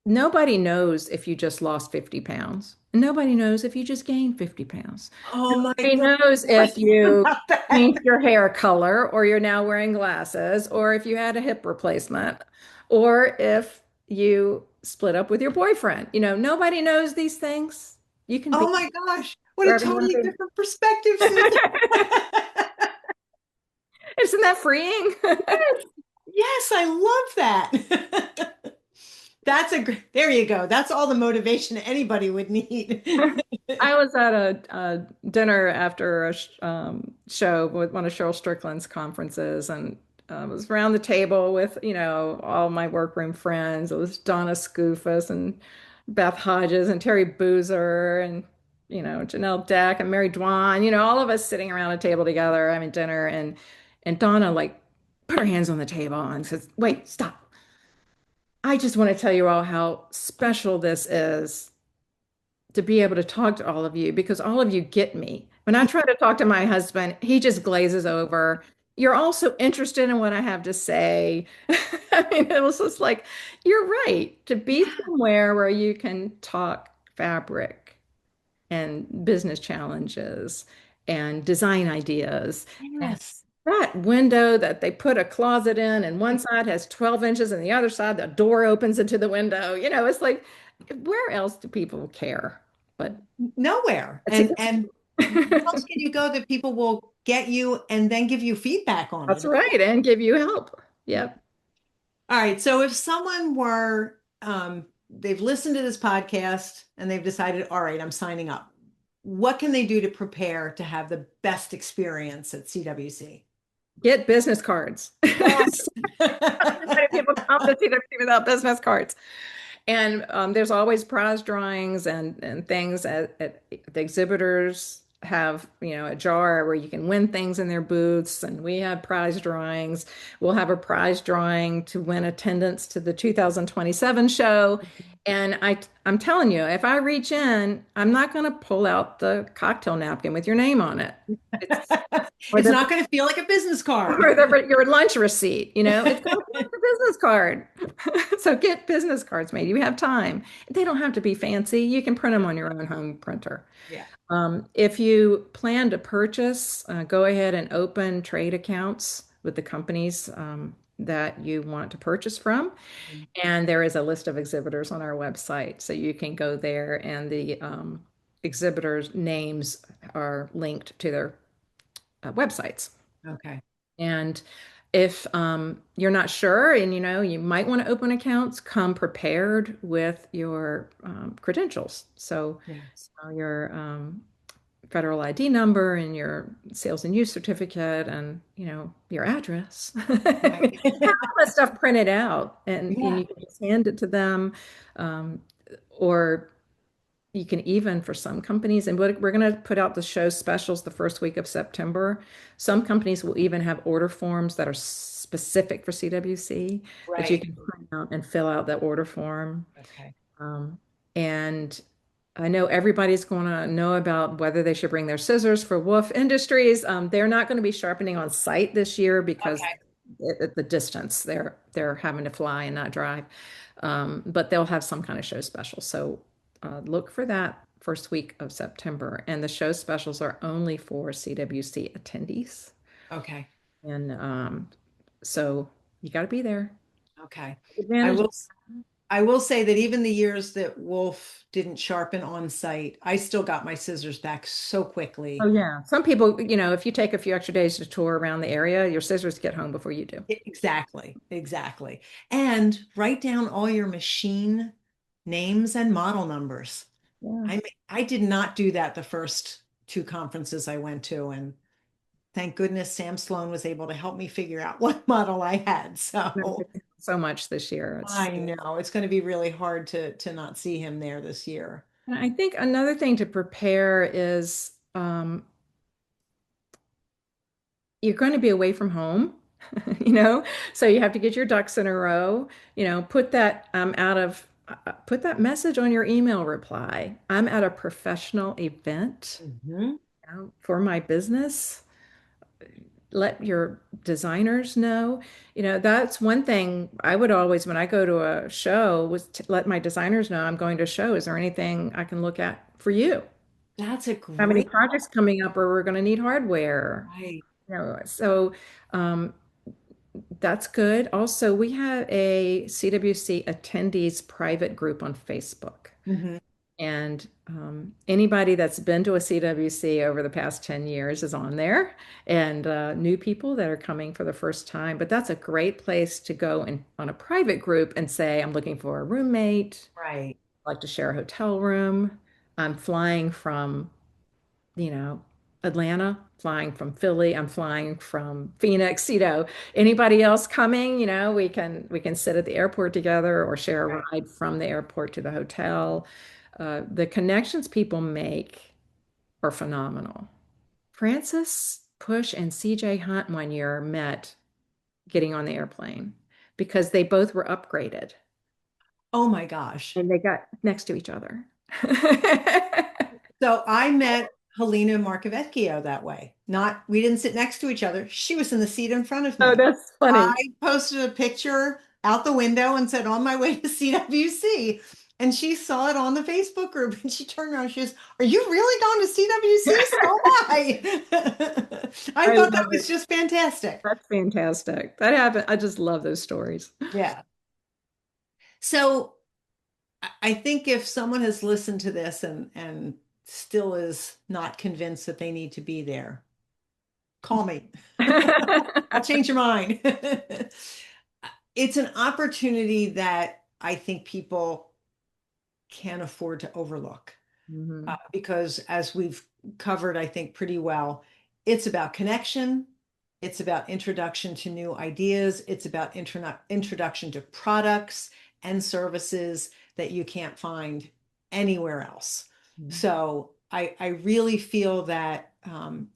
nobody knows if you just lost 50 pounds. Nobody knows if you just gained 50 pounds. Oh my Nobody God. knows I if thought you about that. changed your hair color, or you're now wearing glasses, or if you had a hip replacement, or if you split up with your boyfriend. Nobody knows these things. You can Oh be my gosh. What for a everyone totally to. different perspective, Susan. Isn't that freeing? Yes, I love that. That's a great, there you go. That's all the motivation anybody would need. I was at a dinner after a show with one of Cheryl Strickland's conferences, and was around the table with, all my workroom friends. It was Donna Scoofus and Beth Hodges and Terry Boozer and, Janelle Deck and Mary Dwan, all of us sitting around a table together having dinner. And Donna, like, put her hands on the table and says, "Wait, stop. I just want to tell you all how special this is to be able to talk to all of you, because all of you get me. When I try to talk to my husband, he just glazes over. You're also interested in what I have to say." I mean, it was just like, you're right. To be Yeah, somewhere where you can talk fabric and business challenges and design ideas, and yes. that window that they put a closet in, and one side has 12 inches and the other side, the door opens into the window. It's like, where else do people care? But Nowhere. it's a And where else can you go that people will get you and then give you feedback on That's it? right, and give you help. Yep. All right. So if someone were, they've listened to this podcast and they've decided, all right, I'm signing up. What can they do to prepare to have the best experience at CWC? Get business cards. Yes. Many people come to CWC without business cards. And there's always prize drawings and things at the exhibitors have, a jar where you can win things in their booths. And we have prize drawings. We'll have a prize drawing to win attendance to the 2027 show. And I'm telling you, if I reach in, I'm not going to pull out the cocktail napkin with your name on it. It's or It's the not going to feel like a business card. or your lunch receipt, it's going to be like a business card. So get business cards made. You have time. They don't have to be fancy. You can print them on your own home printer. Yeah. If you plan to purchase, go ahead and open trade accounts with the companies that you want to purchase from. And there is a list of exhibitors on our website. So you can go there, and the exhibitors' names are linked to their websites. Okay. And if you're not sure, and you might want to open accounts, come prepared with your credentials. So Yes. your federal ID number and your sales and use certificate, and your address. Right. Have all that stuff printed out, and Yeah. you can just hand it to them, um, or you can even, for some companies, and we're going to put out the show specials the first week of September. Some companies will even have order forms that are specific for CWC that you Right. can print out and fill out that order form. Okay. Um, and I know everybody's going to know about whether they should bring their scissors for Wolf Industries. They're not going to be sharpening on site this year because Okay. the distance they're having to fly and not drive. But they'll have some kind of show special. So look for that first week of September. And the show specials are only for CWC attendees. Okay. And so you got to be there. Okay. I Advantage. will I will say that even the years that Wolf didn't sharpen on site, I still got my scissors back so Oh quickly. yeah. Some people, if you take a few extra days to tour around the area, your scissors get home before you do. Exactly. Exactly. And write down all your machine names and model numbers. Yeah. I did not do that the first two conferences I went to, and thank goodness Sam Sloan was able to help me figure out what model I had. So So much this year. I know it's going to be really hard to not see him there this year. And I think another thing to prepare is you're going to be away from home, so you have to get your ducks in a row. Put that put that message on your email reply. I'm at a professional event, Mhm. for my business. Let your designers know. That's one thing I would always, when I go to a show, was to let my designers know I'm going to a show. Is there anything I can look at for you? That's a How many great projects coming up where we're going to need hardware? right. So um, that's good. Also, we have a CWC attendees private group on Facebook. Mhm. And anybody that's been to a CWC over the past 10 years is on there, and new people that are coming for the first time. But that's a great place to go and on a private group and say, I'm looking for a roommate, Right. I'd like to share a hotel room. I'm flying from, Atlanta, flying from Philly, I'm flying from Phoenix, anybody else coming, we can sit at the airport together or share a Right. ride from the airport to the hotel. The connections people make are phenomenal. Francis Push and CJ Hunt one year met getting on the airplane because they both were upgraded Oh my gosh. and they got next to each other. So I met Helena Markovecchio that way. Not, we didn't sit next to each other. She was in the seat in front of Oh, me. that's I funny. posted a picture out the window and said, on my way to CWC. And she saw it on the Facebook group and she turned around. She goes, are you really going to CWC? So am I. I I thought that love was it. just fantastic. That's fantastic. That happened. I just love those stories. Yeah. So I think if someone has listened to this and still is not convinced that they need to be there, call me. I'll change your mind. It's an opportunity that I think people can't afford to overlook Mhm. because, as we've covered, I think pretty well, it's about connection. It's about introduction to new ideas. It's about introduction to products and services that you can't find anywhere else. So I really feel that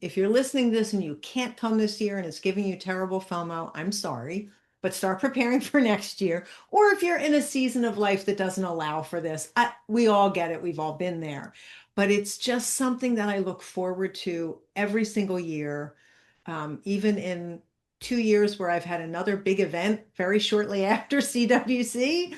if you're listening to this and you can't come this year and it's giving you terrible FOMO, I'm sorry, but start preparing for next year. Or if you're in a season of life that doesn't allow for this, we all get it. We've all been there. But it's just something that I look forward to every single year, even in 2 years where I've had another big event very shortly after CWC.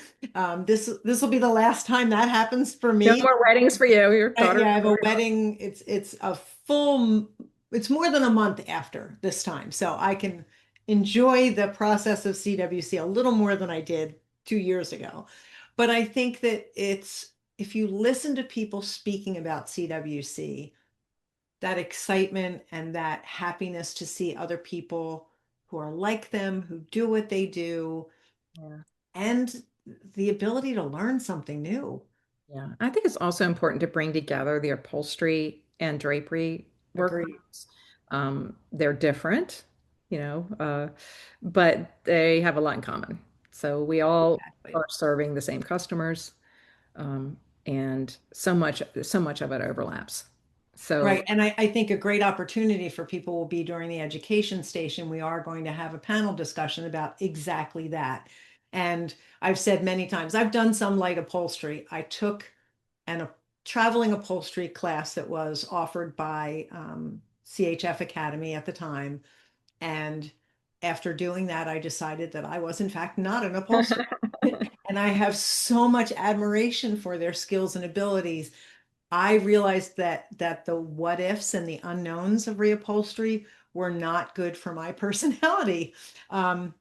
This will be the last time that happens for No me. more weddings for you. Your daughter's Yeah, I have a already wedding. It's a full, it's more than a month after this time. So I can enjoy the process of CWC a little more than I did 2 years ago. But I think that if you listen to people speaking about CWC, that excitement and that happiness to see other people who are like them, who do what they do, on. and the ability to learn something new. Yeah, I think it's also important to bring together the upholstery and drapery Agreed. workgroups. They're different, but they have a lot in common. So we all Exactly. are serving the same customers, um, and so much of it overlaps. So Right. And I think a great opportunity for people will be during the education station. We are going to have a panel discussion about exactly that. And I've said many times, I've done some light upholstery. I took a traveling upholstery class that was offered by CHF Academy at the time. And after doing that, I decided that I was, in fact, not an upholsterer. And I have so much admiration for their skills and abilities. I realized that the what ifs and the unknowns of reupholstery were not good for my personality.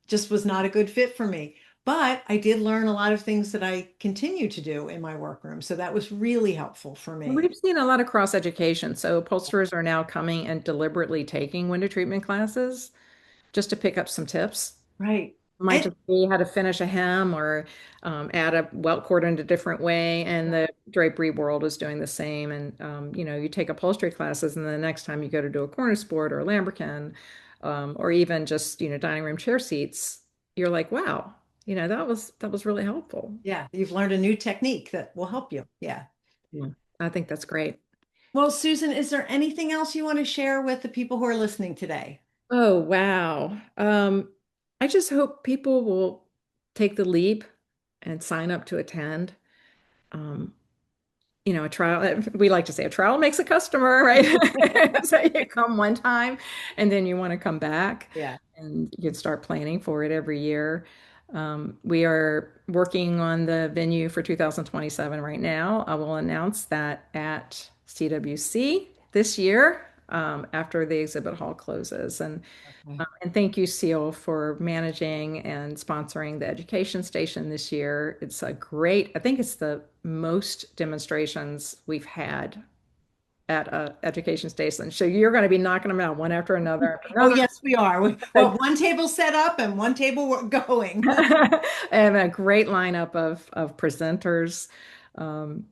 Just was not a good fit for me. But I did learn a lot of things that I continue to do in my workroom. So that was really helpful for me. we've seen a lot of cross education. So upholsterers are now coming and deliberately taking window treatment classes just to pick up some tips. Right. Might And just be how to finish a hem or add a welt cord in a different way. And the drapery world is doing the same. And, you take upholstery classes, and the next time you go to do a corner sport or a lambrequin, or even just, dining room chair seats, you're like, wow, that was really helpful. yeah, you've learned a new technique that will help you. Yeah. Yeah, I think that's great. Well, Susan, is there anything else you want to share with the people who are listening today? Oh, wow. I just hope people will take the leap and sign up to attend. Um, a trial, we like to say a trial makes a customer, right? So you come one time and then you want to come back Yeah. and you can start planning for it every year. We are working on the venue for 2027 right now. I will announce that at CWC this year. after the exhibit hall closes. Okay. And thank you, Ceil, for managing and sponsoring the education station this year. It's a great, I think it's the most demonstrations we've had at a education station. So you're going to be knocking them out one after another after Oh, another. yes, we are. Well, one table set up and one table we're going. And a great lineup of presenters, um,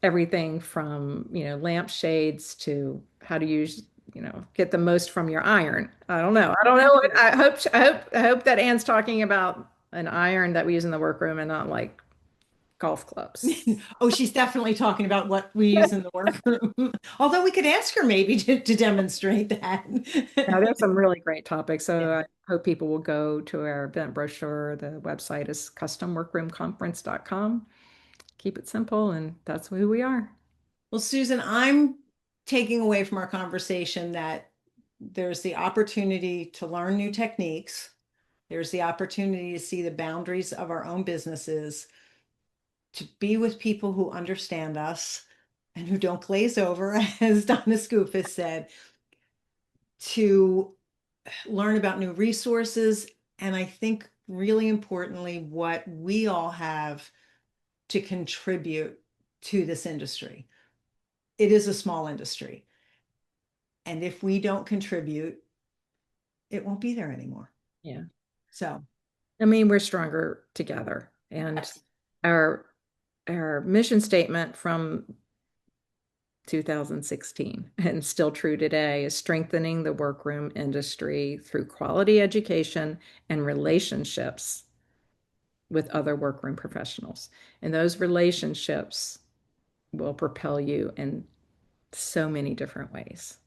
everything from, lampshades to how to use, get the most from your iron. I don't know. I don't know. I hope that Anne's talking about an iron that we use in the workroom and not like golf clubs. Oh, she's definitely talking about what we use in the workroom. Although we could ask her maybe to demonstrate that. Now, there's some really great topics. Yeah. So I hope people will go to our event brochure. The website is customworkroomconference.com. Keep it simple, and that's who we are. Well, Susan, I'm taking away from our conversation that there's the opportunity to learn new techniques. There's the opportunity to see the boundaries of our own businesses, to be with people who understand us and who don't glaze over, as Donna Scoof has said, to learn about new resources. And I think really importantly, what we all have to contribute to this industry. It is a small industry. And if we don't contribute, it won't be there anymore. Yeah. So, I mean, we're stronger together. And yes, our our mission statement from 2016 and still true today is strengthening the workroom industry through quality education and relationships with other workroom professionals. And those relationships will propel you in so many different ways.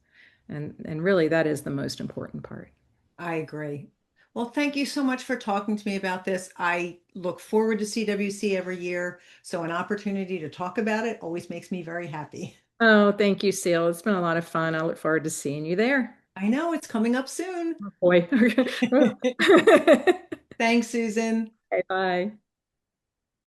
And really that is the most important part. I agree. Well, thank you so much for talking to me about this. I look forward to CWC every year. So an opportunity to talk about it always makes me very happy. Oh, thank you, Ceil. It's been a lot of fun. I look forward to seeing you there. I know it's coming up soon. Oh, boy. Thanks, Susan. Okay, bye.